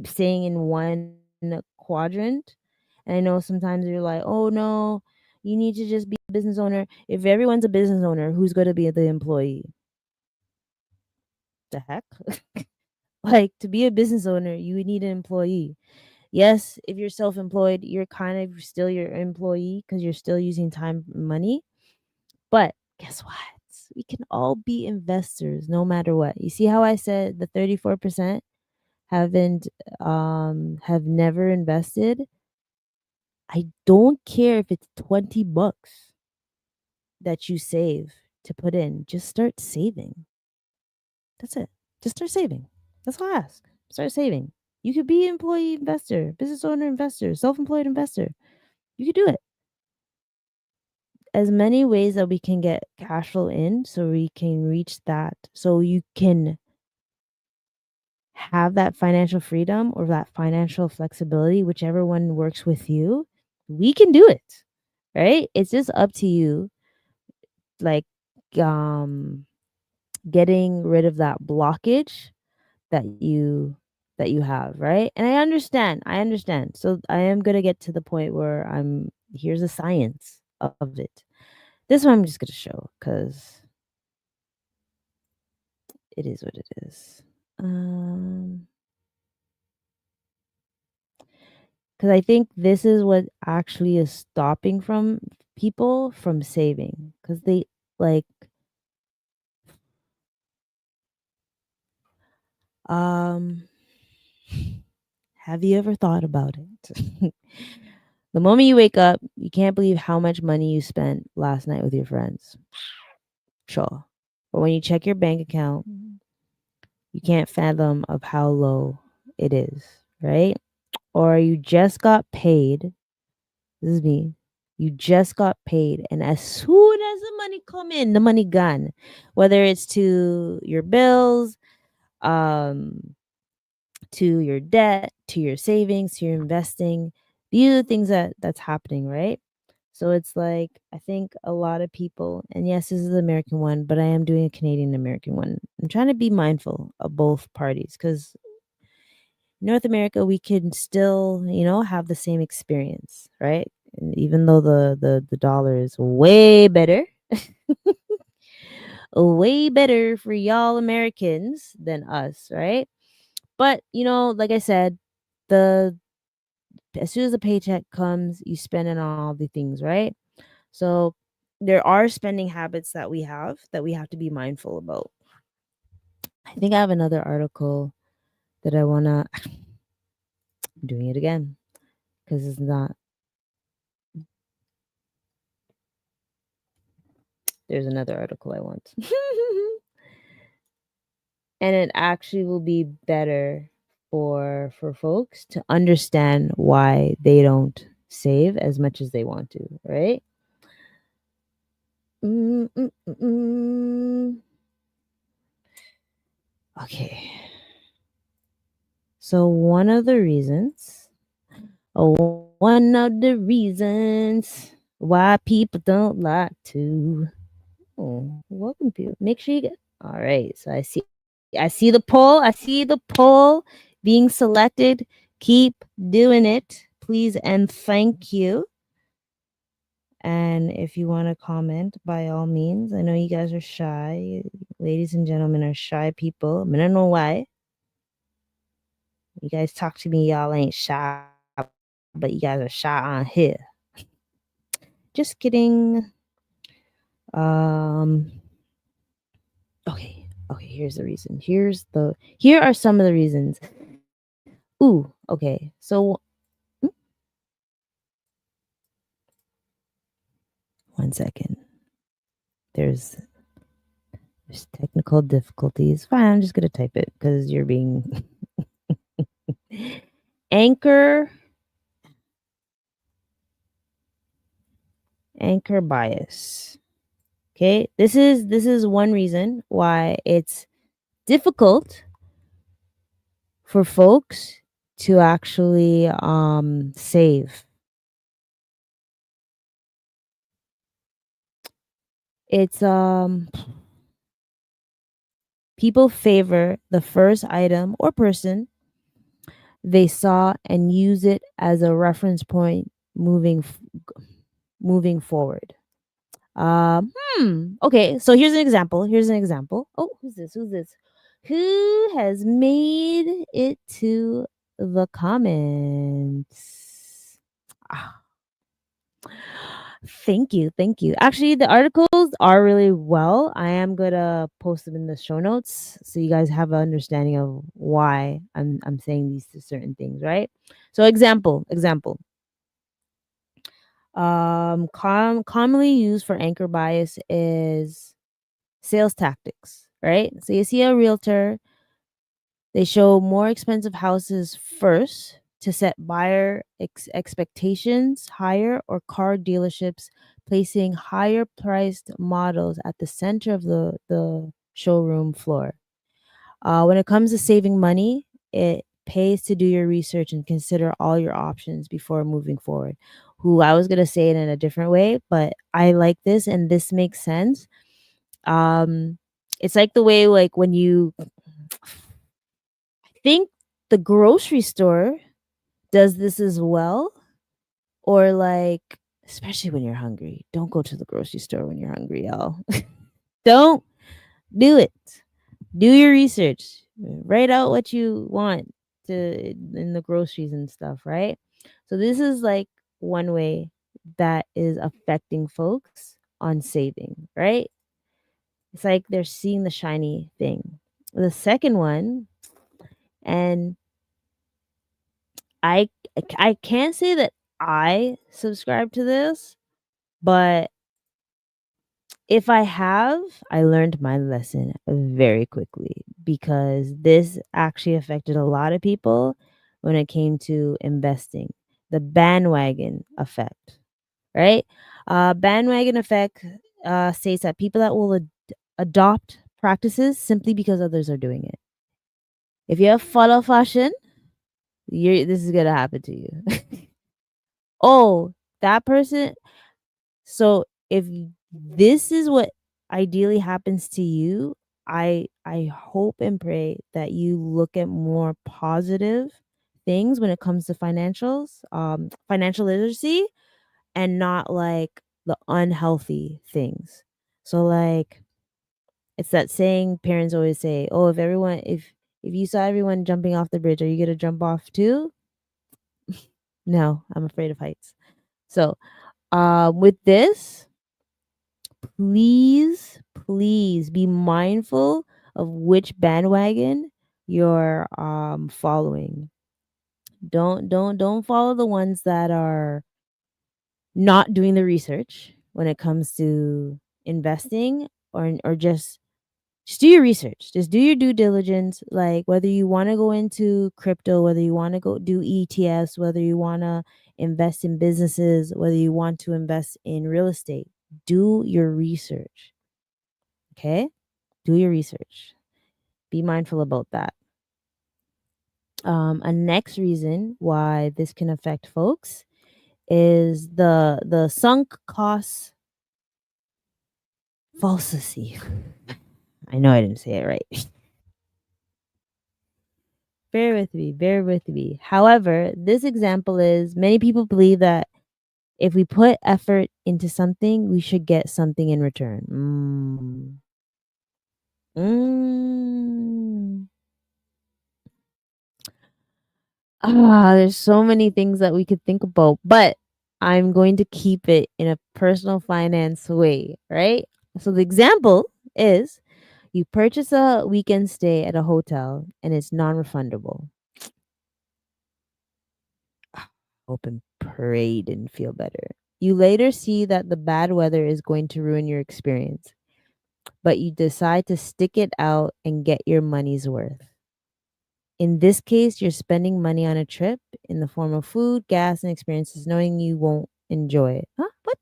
staying in one quadrant, and I know sometimes you're like, oh no, you need to just be a business owner. If everyone's a business owner, who's going to be the employee? The heck? Like, to be a business owner, you would need an employee. Yes, if you're self-employed, you're kind of still your employee because you're still using time and money. But guess what? We can all be investors no matter what. You see how I said the 34% haven't have never invested? I don't care if it's $20 that you save to put in. Just start saving. That's it. Just start saving. That's all I ask. Start saving. You could be employee investor, business owner investor, self-employed investor. You could do it. As many ways that we can get cash flow in so we can reach that, so you can have that financial freedom or that financial flexibility, whichever one works with you, we can do it. Right? It's just up to you, like, um getting rid of that blockage that you have, right? And I understand. So I am going to get to the point where here's the science of it. This one I'm just going to show cuz it is what it is. Cuz I think this is what actually is stopping from people from saving, cuz they, like, um have you ever thought about it? The moment you wake up, you can't believe how much money you spent last night with your friends. Sure. But when you check your bank account, you can't fathom of how low it is, right? Or you just got paid. This is me. You just got paid, and as soon as the money come in, the money gone. Whether it's to your bills, um, to your debt, to your savings, to your investing. These are the things that's happening, right? So it's like, I think a lot of people, and yes, this is the American one, but I am doing a Canadian American one. I'm trying to be mindful of both parties because North America, we can still, have the same experience, right? And even though the dollar is way better for y'all Americans than us, right? But like I said, the as soon as the paycheck comes, you spend it on all the things, right? So there are spending habits that we have to be mindful about. I think I have another article that I wanna I'm doing it again because it's not There's another article I want. And it actually will be better for folks to understand why they don't save as much as they want to, right? Mm, mm, mm, mm. Okay. So one of the reasons why people don't like to. Oh, welcome people. Make sure you get. All right. So I see the poll. I see the poll being selected. Keep doing it, please and thank you. And if you want to comment, by all means. I know you guys are shy. Ladies and gentlemen are shy people. I don't know why. You guys talk to me, y'all ain't shy, but you guys are shy on here. Just kidding. Um okay, here's the reason. Here are some of the reasons. Ooh, okay. So mm, 1 second. There's there's technical difficulties. Fine, I'm just gonna type it because you're being anchor anchor bias. Okay, this is one reason why it's difficult for folks to actually save. It's people favor the first item or person they saw and use it as a reference point moving forward. Okay, so here's an example. Oh, who's this? Who has made it to the comments? Ah, thank you. Actually, the articles are really well. I am gonna post them in the show notes so you guys have an understanding of why I'm saying these certain things, right? So example. Commonly used for anchor bias is sales tactics, right? So you see a realtor, they show more expensive houses first to set buyer expectations higher, or car dealerships placing higher priced models at the center of the showroom floor. When it comes to saving money, it pays to do your research and consider all your options before moving forward. Who I was gonna say it in a different way, but I like this and this makes sense. Um, it's like the way like when you think the grocery store does this as well, or like especially when you're hungry. Don't go to the grocery store when you're hungry, y'all. Don't do it. Do your research. Write out what you want to in the groceries and stuff, right? So this is like one way that is affecting folks on saving, right? It's like they're seeing the shiny thing. The second one, and I I can't say that I subscribe to this, but if I have, I learned my lesson very quickly because this actually affected a lot of people when it came to investing. The bandwagon effect, right? Bandwagon effect states that people that will adopt practices simply because others are doing it. If you follow fashion, this is gonna happen to you. Oh, that person. So if this is what ideally happens to you, I hope and pray that you look at more positive things when it comes to financial literacy, and not like the unhealthy things. So like it's that saying parents always say, "Oh, if you saw everyone jumping off the bridge, are you going to jump off too?" No, I'm afraid of heights. So, with this, please be mindful of which bandwagon you're following. Don't follow the ones that are not doing the research when it comes to investing, or just do your research. Just do your due diligence, like whether you want to go into crypto, whether you want to go do ETFs, whether you want to invest in businesses, whether you want to invest in real estate. Do your research. Okay? Do your research. Be mindful about that. A next reason why this can affect folks is the sunk cost fallacy. I know I didn't say it right. Bear with me, bear with me. However, this example is many people believe that if we put effort into something, we should get something in return. Mm. There's so many things that we could think about, but I'm going to keep it in a personal finance way, right? So the example is you purchase a weekend stay at a hotel and it's non-refundable. Hope and pray didn't feel better. You later see that the bad weather is going to ruin your experience, but you decide to stick it out and get your money's worth. In this case, you're spending money on a trip in the form of food, gas, and experiences, knowing you won't enjoy it. Huh? What?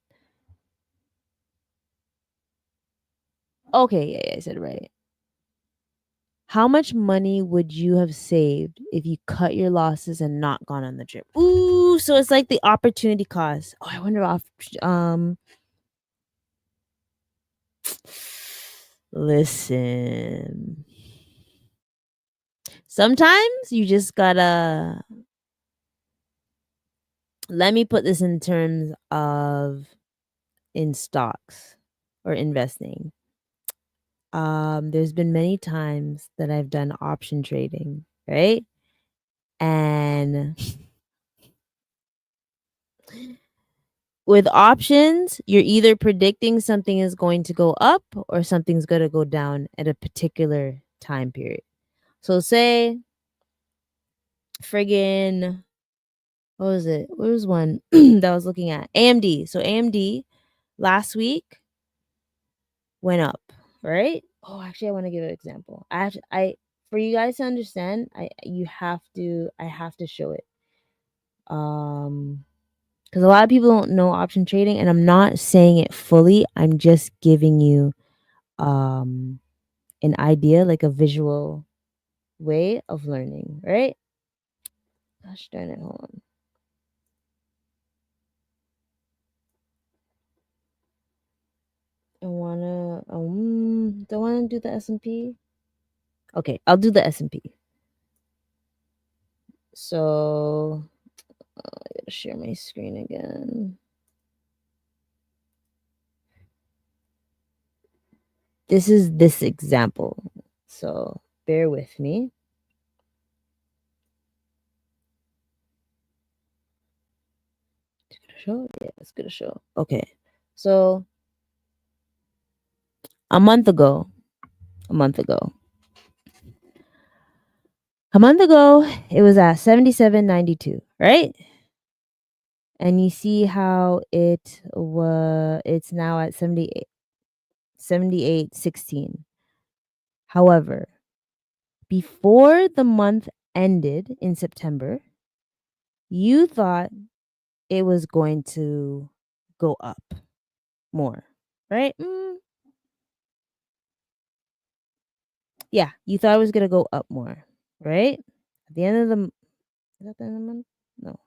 Okay, yeah, I said it right. How much money would you have saved if you cut your losses and not gone on the trip? Ooh, so it's like the opportunity cost. Oh, I wonder if listen. Sometimes you just gotta, let me put this in terms of in stocks or investing. There's been many times that I've done option trading, right? And with options, you're either predicting something is going to go up or something's going to go down at a particular time period. So say friggin' what was it? What was one that I was looking at? AMD. So AMD last week went up, right? Oh, actually, I want to give an example. I for you guys to understand, I have to show it. Because a lot of people don't know option trading, and I'm not saying it fully. I'm just giving you an idea, like a visual way of learning, right? Gosh darn it, hold on. Do I wanna do the S&P? Okay, I'll do the S&P. So I gotta share my screen again. This is this example. So bear with me. It's gonna show? Yeah, it's gonna show. Okay. So a month ago, a month ago, a month ago, it was at 77.92, right? And you see how it's now at 78.16. However, before the month ended in September, you thought it was going to go up more, right? Yeah, you thought it was going to go up more, right? At the end of the is that the end of the month? No.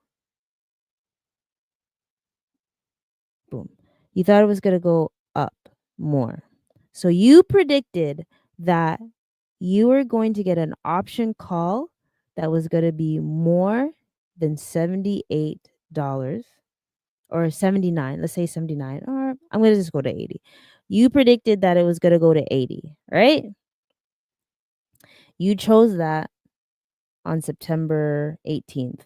Boom. You thought it was going to go up more. So you predicted that you were going to get an option call that was going to be more than $78 or 79. Let's say 79, or I'm going to just go to 80. You predicted that it was going to go to 80, right? You chose that on September 18th.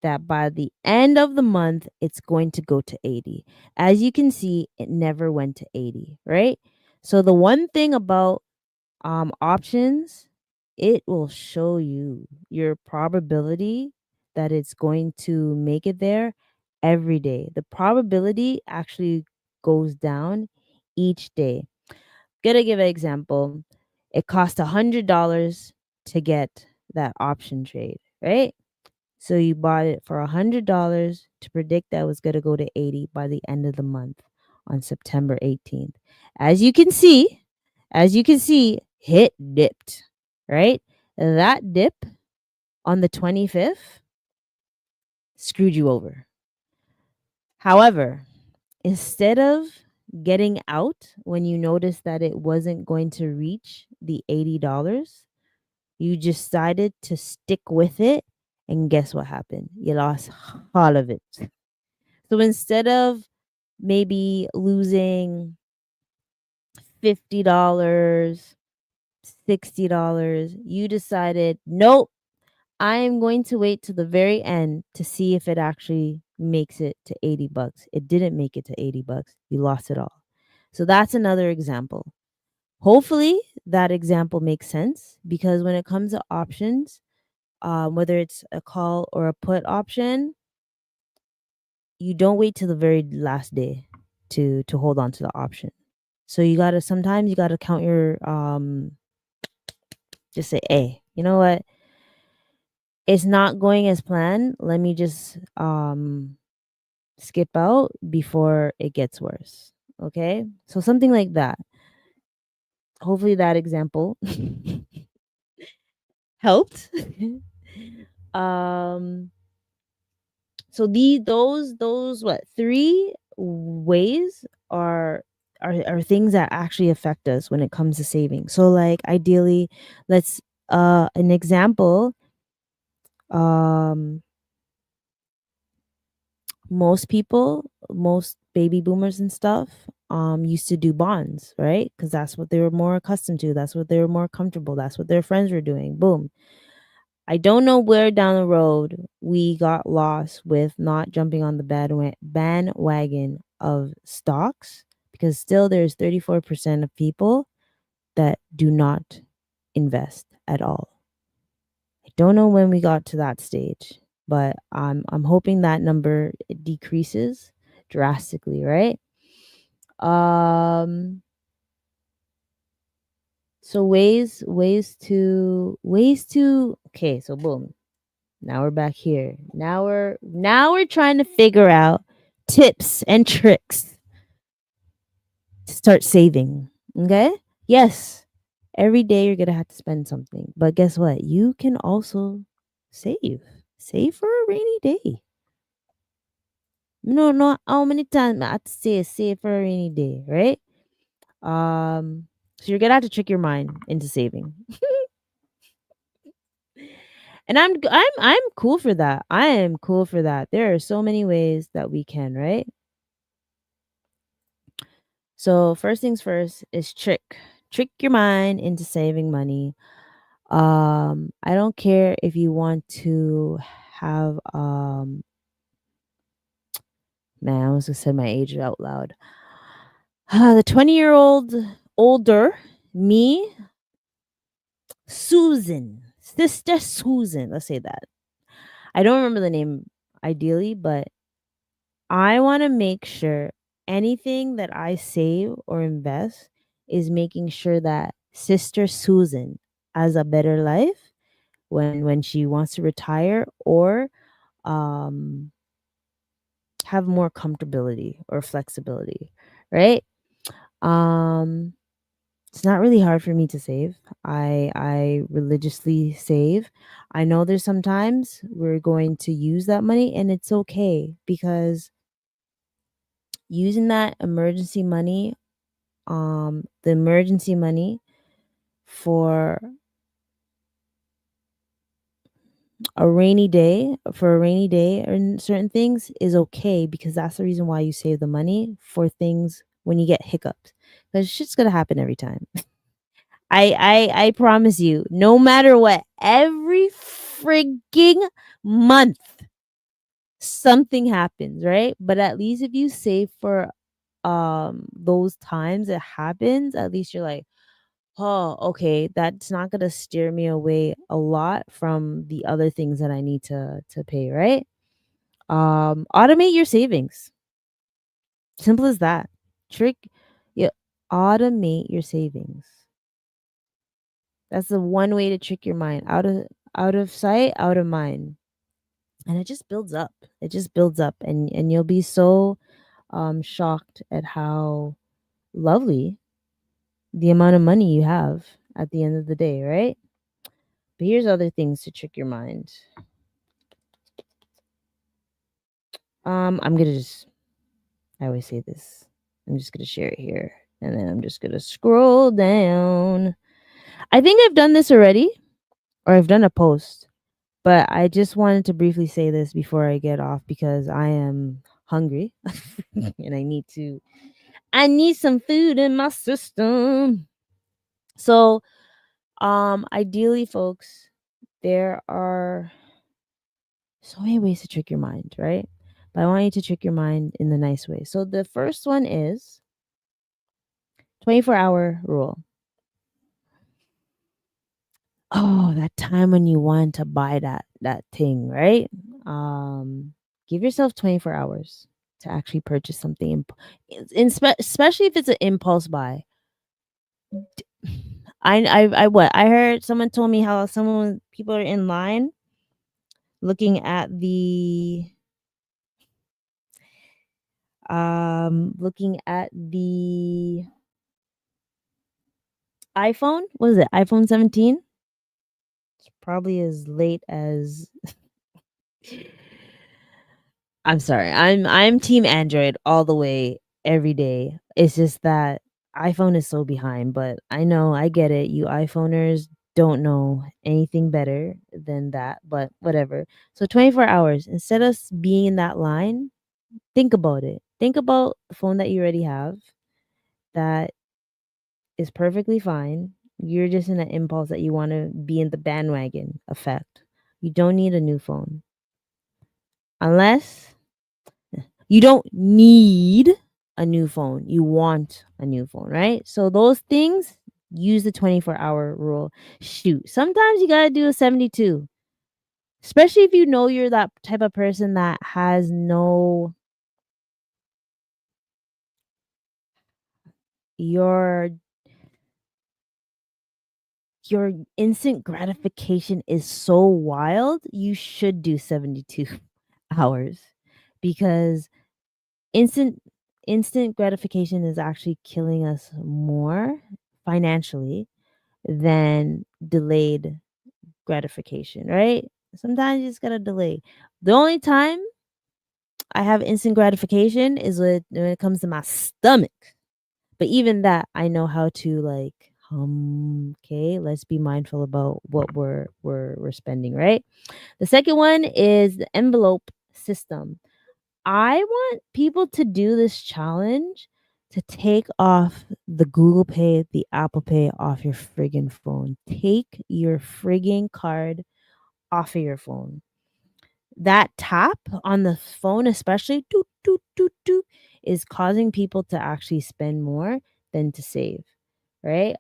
That by the end of the month, it's going to go to 80. As you can see, it never went to 80, right? So the one thing about options, it will show you your probability that it's going to make it there every day. The probability actually goes down each day. Gonna give an example. It cost $100 to get that option trade, right? So you bought it for $100 to predict that it was gonna go to 80 by the end of the month on September 18th. As you can see, hit dipped, right? That dip on the 25th screwed you over. However, instead of getting out when you noticed that it wasn't going to reach the $80, you decided to stick with it. And guess what happened? You lost all of it. So instead of maybe losing $50, $60, you decided, nope, I am going to wait to the very end to see if it actually makes it to $80. It didn't make it to $80. You lost it all. So that's another example. Hopefully that example makes sense, because when it comes to options, whether it's a call or a put option, you don't wait till the very last day to hold on to the option. So you gotta sometimes you gotta count your just say, hey, you know what? It's not going as planned. Let me just skip out before it gets worse. Okay? So something like that. Hopefully that example helped. um so those what, three ways are things that actually affect us when it comes to saving. So like ideally, let's an example, um most baby boomers and stuff used to do bonds, right? Because that's what they were more accustomed to, that's what they were more comfortable, that's what their friends were doing. Boom. I don't know where down the road we got lost with not jumping on the bandwagon of stocks, because still there's 34% of people that do not invest at all. I don't know when we got to that stage, but I'm hoping that number decreases drastically, right? Um so ways to okay, so boom. Now we're back here. Now we're trying to figure out tips and tricks to start saving. Okay? Yes. Every day you're going to have to spend something. But guess what? You can also save. Save for a rainy day. No, how many times I have to say save for a rainy day, right? So you're gonna have to trick your mind into saving. And I'm cool for that. I am cool for that. There are so many ways that we can, right? So first things first is trick your mind into saving money. I don't care if you want to have man, I almost said my age out loud. The 20-year-old older me, Susan, sister Susan, let's say that. I don't remember the name ideally, but I want to make sure anything that I save or invest is making sure that Sister Susan has a better life when she wants to retire, or um have more comfortability or flexibility, right? Um it's not really hard for me to save. I religiously save. I know there's sometimes we're going to use that money, and it's okay, because using that emergency money, the emergency money for a rainy day or certain things is okay, because that's the reason why you save the money for things when you get hiccups. Because shit's gonna happen every time. I promise you, no matter what, every freaking month something happens, right? But at least if you save for those times it happens, at least you're like, oh, okay, that's not gonna steer me away a lot from the other things that I need to pay, right? Automate your savings. Simple as that. Trick, yeah. Automate your savings. That's the one way to trick your mind. Out of sight, out of mind. And it just builds up. It just builds up, and you'll be so shocked at how lovely the amount of money you have at the end of the day, right? But here's other things to trick your mind. I'm gonna just I always say this. I'm just gonna share it here. And then I'm just gonna scroll down. I think I've done this already, or I've done a post, but I just wanted to briefly say this before I get off because I am hungry and I need some food in my system. So, ideally, folks, there are so many ways to trick your mind, right? But I want you to trick your mind in the nice way. So the first one is 24-hour rule. Oh, that time when you want to buy that thing, right? Um, give yourself 24 hours to actually purchase something, especially if it's an impulse buy. I heard someone told me how someone people are in line looking at the iPhone. What is it? iPhone 17? It's probably as late as I'm sorry. I'm team Android all the way every day. It's just that iPhone is so behind, but I know, I get it. You iPhoneers don't know anything better than that, but whatever. So 24 hours instead of being in that line, think about it. Think about the phone that you already have that is perfectly fine. You're just in an impulse that you want to be in the bandwagon effect. You don't need a new phone unless you don't need a new phone. You want a new phone, right? So those things, use the 24-hour rule. Shoot, sometimes you got to do a 72. Especially if you know you're that type of person that has no your your instant gratification is so wild, you should do 72 hours because instant instant gratification is actually killing us more financially than delayed gratification, right? Sometimes you just gotta delay. The only time I have instant gratification is when it comes to my stomach. But even that, I know how to like okay, let's be mindful about what we're spending, right? The second one is the envelope system. I want people to do this challenge to take off the Google Pay, the Apple Pay off your friggin' phone. Take your friggin' card off of your phone. That tap on the phone, especially toot, toot, toot, toot, is causing people to actually spend more than to save, right?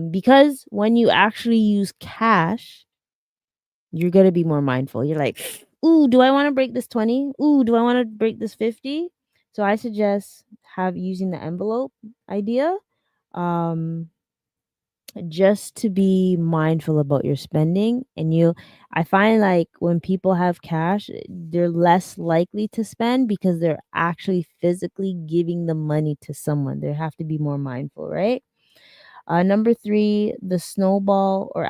Because when you actually use cash, you're gonna be more mindful. You're like, "Ooh, do I wanna break this 20? Ooh, do I wanna break this 50?" So I suggest have using the envelope idea, um, just to be mindful about your spending, and I find, like, when people have cash, they're less likely to spend because they're actually physically giving the money to someone. They have to be more mindful, right? Number 3, the snowball or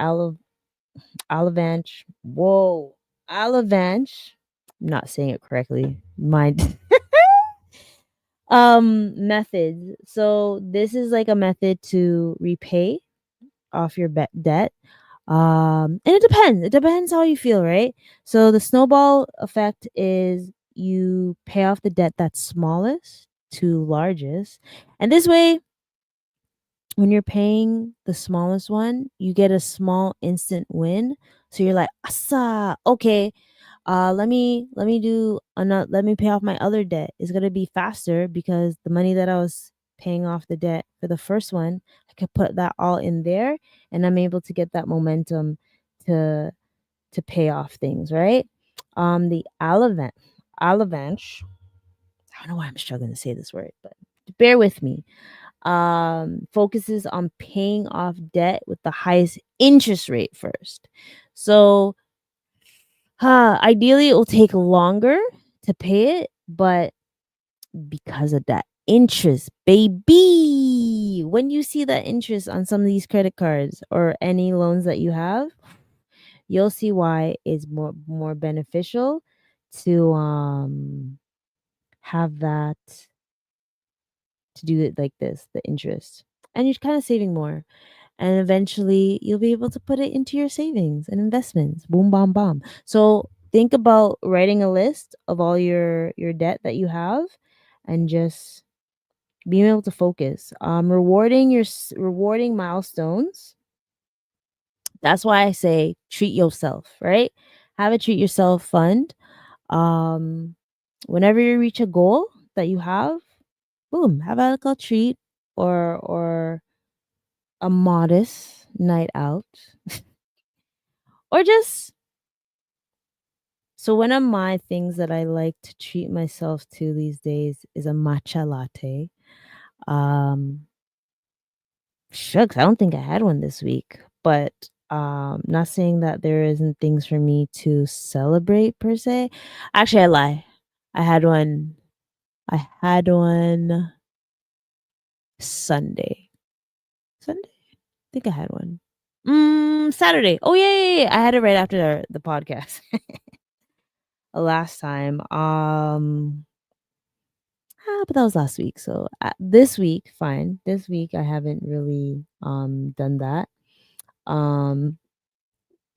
Alavanche. Whoa. Alavanche. I'm not saying it correctly. Mind methods. So this is like a method to repay off your debt. And it depends. It depends how you feel, right? So the snowball effect is you pay off the debt that's smallest to largest. And this way, when you're paying the smallest one, you get a small instant win. So you're like, "Asa, okay, let me pay off my other debt. It's gonna be faster because the money that I was paying off the debt for the first one, I could put that all in there, and I'm able to get that momentum to pay off things, right? The Alavanche. I don't know why I'm struggling to say this word, but bear with me. focuses on paying off debt with the highest interest rate first. So, ideally, it will take longer to pay it, but because of that interest, baby. When you see that interest on some of these credit cards or any loans that you have, you'll see why it's more beneficial to have that to do it like this, the interest. And you're kind of saving more. And eventually you'll be able to put it into your savings and investments. Boom, bam, bam. So think about writing a list of all your debt that you have and just being able to focus. Rewarding milestones. That's why I say treat yourself, right? Have a treat yourself fund. Um, Whenever you reach a goal that you have, boom, have a little treat or a modest night out. Or just so one of my things that I like to treat myself to these days is a matcha latte. Um Shucks, I don't think I had one this week, but not saying that there isn't things for me to celebrate per se. Actually, I lie. I had one I had one Sunday. Sunday? I think I had one. Saturday. Oh yeah, yeah, yeah. I had it right after the podcast. Last time. But that was last week. So this week, fine. This week I haven't really done that. Um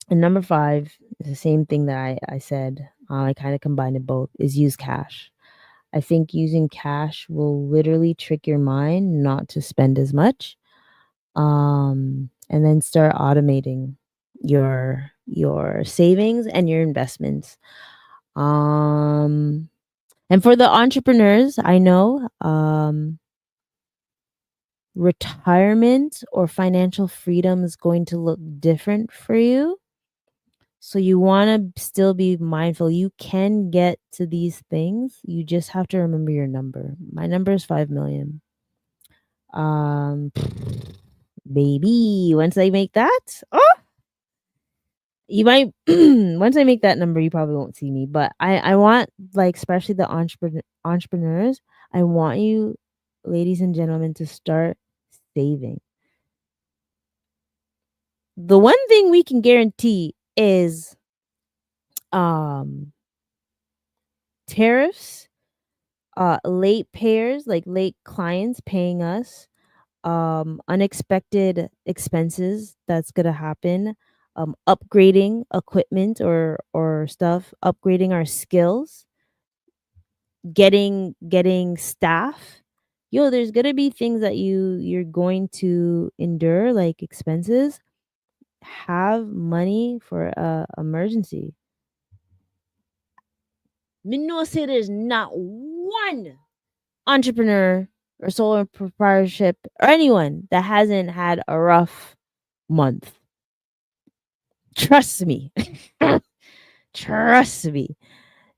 And number 5 is the same thing that I said. I kind of combined it both is use cash. I think using cash will literally trick your mind not to spend as much. And then start automating your savings and your investments. Um and for the entrepreneurs, I know retirement or financial freedom is going to look different for you. So you want to still be mindful. You can get to these things. You just have to remember your number. My number is 5 million. Um Baby, once I make that, oh, you might once I make that number, you probably won't see me, but I want like especially the entrepreneurs, I want you ladies and gentlemen to start saving. The one thing we can guarantee is um tariffs, late payers, like late clients paying us, unexpected expenses that's gonna happen, upgrading equipment or stuff, upgrading our skills, getting staff. Yo, there's gonna be things that you're going to endure, like expenses. Have money for emergency. Me know say there's not one entrepreneur or solo proprietorship or anyone that hasn't had a rough month. Trust me. Trust me.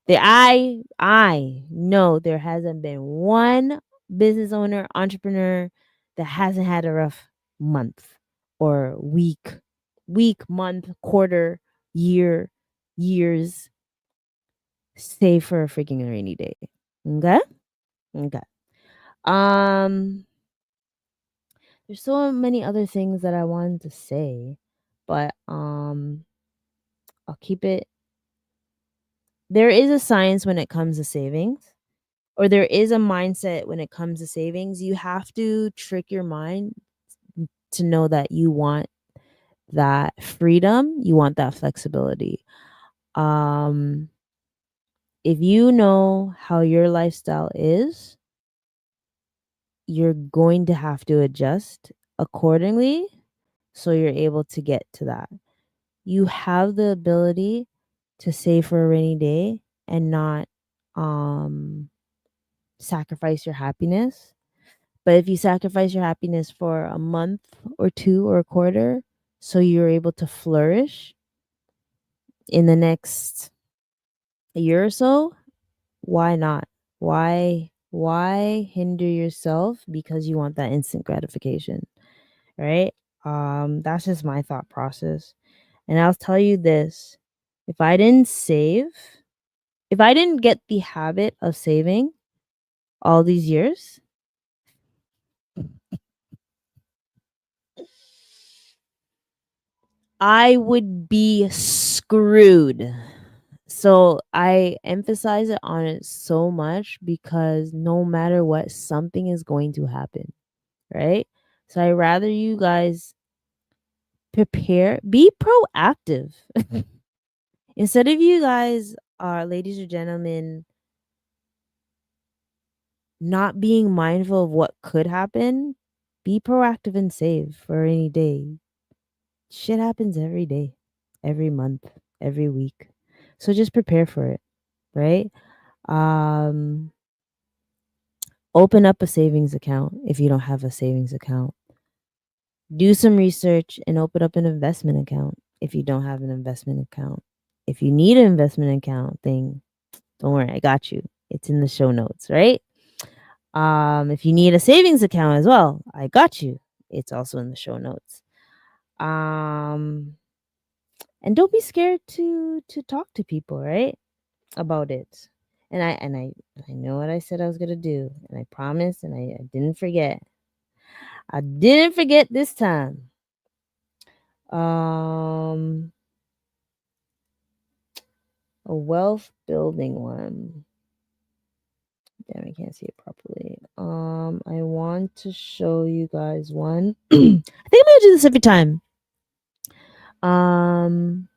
I know there hasn't been one business owner, entrepreneur that hasn't had a rough month or month, quarter, year, years, save for a freaking rainy day. Okay? Okay. Um there's so many other things that I wanted to say, but I'll keep it. There is a science when it comes to savings, or there is a mindset when it comes to savings. You have to trick your mind to know that you want that freedom, you want that flexibility. Um if you know how your lifestyle is, you're going to have to adjust accordingly so you're able to get to that. You have the ability to save for a rainy day and not um sacrifice your happiness. But if you sacrifice your happiness for a month or two or a quarter, so you're able to flourish in the next year or so, why not? Why? Why hinder yourself because you want that instant gratification, right? That's just my thought process. And I'll tell you this, if I didn't save, if I didn't get the habit of saving all these years, I would be screwed. So I emphasize it on it so much because no matter what, something is going to happen, right? So I rather you guys prepare, be proactive. Instead of you guys are, ladies or gentlemen, not being mindful of what could happen, be proactive and save for any day. Shit happens every day, every month, every week. So just prepare for it, right? Um Open up a savings account if you don't have a savings account. Do some research and open up an investment account if you don't have an investment account. If you need an investment account thing, don't worry, I got you. It's in the show notes, right? If you need a savings account as well, I got you. It's also in the show notes. Um, and don't be scared to talk to people, right? About it. And I know what I said I was gonna do, and I promised, and I didn't forget. I didn't forget this time. Um, a wealth building one. Damn, I can't see it properly. I want to show you guys one. I think I'm gonna do this every time. Um,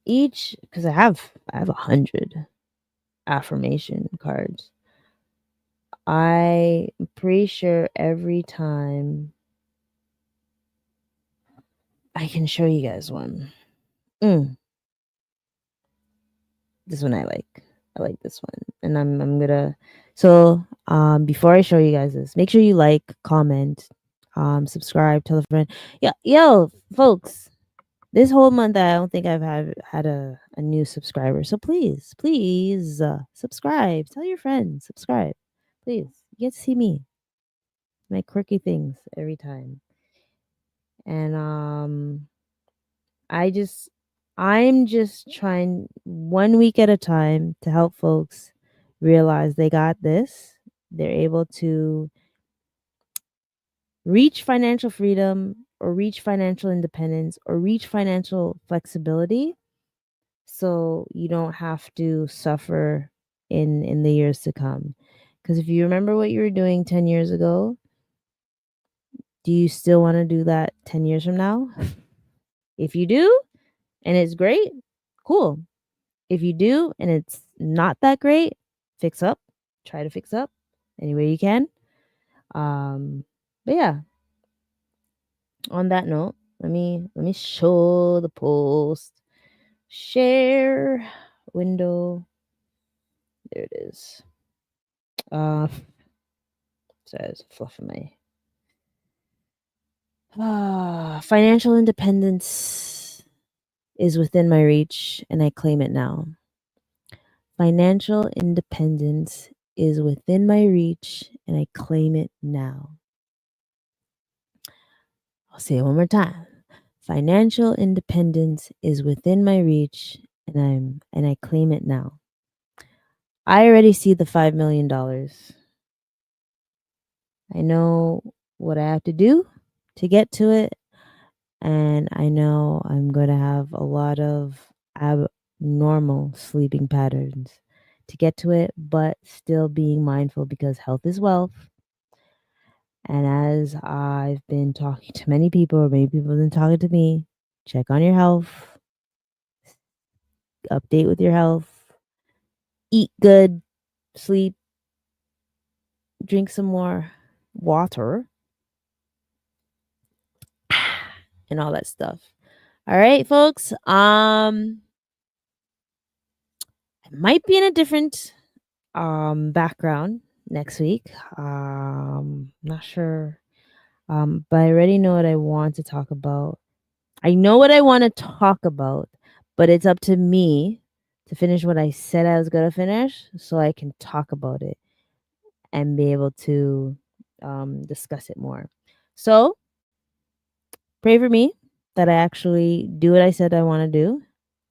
each because I have 100 affirmation cards. I'm pretty sure every time I can show you guys one. Mm, this one I like. I like this one, and I'm gonna. So before I show you guys this, make sure you like, comment, subscribe, tell a friend. Yeah, yo, folks. This whole month, I don't think I've had a new subscriber. So please subscribe. Tell your friends, subscribe. Please. You get to see me. My quirky things every time. And I just I'm just trying 1 week at a time to help folks realize they got this. They're able to reach financial freedom or reach financial independence or reach financial flexibility so you don't have to suffer in the years to come. Because if you remember what you were doing 10 years ago, do you still want to do that 10 years from now? If you do and it's great, cool. If you do and it's not that great, fix up, try to fix up any way you can. But yeah, on that note, let me show the post. Share window. There it is. Sorry, it's fluffing my financial independence is within my reach and I claim it now. Financial independence is within my reach and I claim it now. I'll say it one more time. Financial independence is within my reach and I claim it now. I already see the $5 million. I know what I have to do to get to it, and I know I'm going to have a lot of abnormal sleeping patterns to get to it, but still being mindful because health is wealth. And as I've been talking to many people, or many people have been talking to me, check on your health, update with your health, eat good, sleep, drink some more water, and all that stuff. All right, folks. I might be in a different background next week. Not sure. But I already know what I want to talk about. I know what I want to talk about, but it's up to me to finish what I said I was going to finish so I can talk about it. and be able to discuss it more. So pray for me that I actually do what I said I want to do.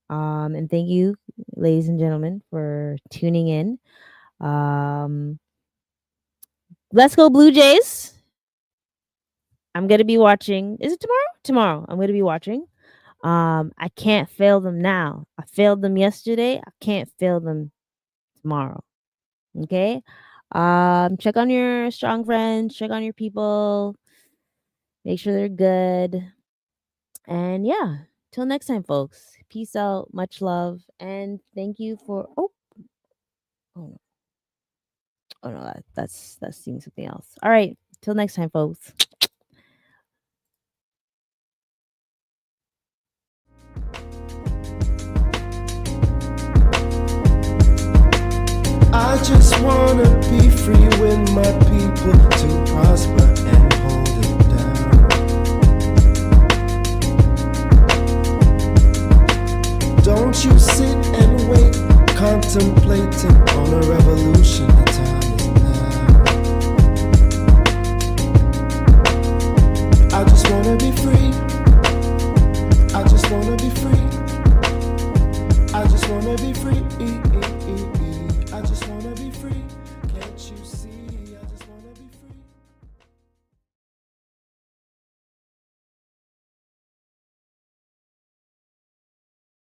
And thank you, ladies and gentlemen, for tuning in. Let's go Blue Jays. I'm gonna be watching. Is it tomorrow? Tomorrow. I'm gonna be watching. I can't fail them now. I failed them yesterday. I can't fail them tomorrow. Okay. Check on your strong friends, check on your people, make sure they're good. And yeah, till next time, folks. Peace out, much love, and thank you for oh, oh no, that's seeing something else. All right, till next time, folks. I just wanna be free with my people to prosper and hold it down. Don't you sit and wait, contemplating on a revolution. The time is now. I just wanna be free. I just wanna be free. I just wanna be free. I just wanna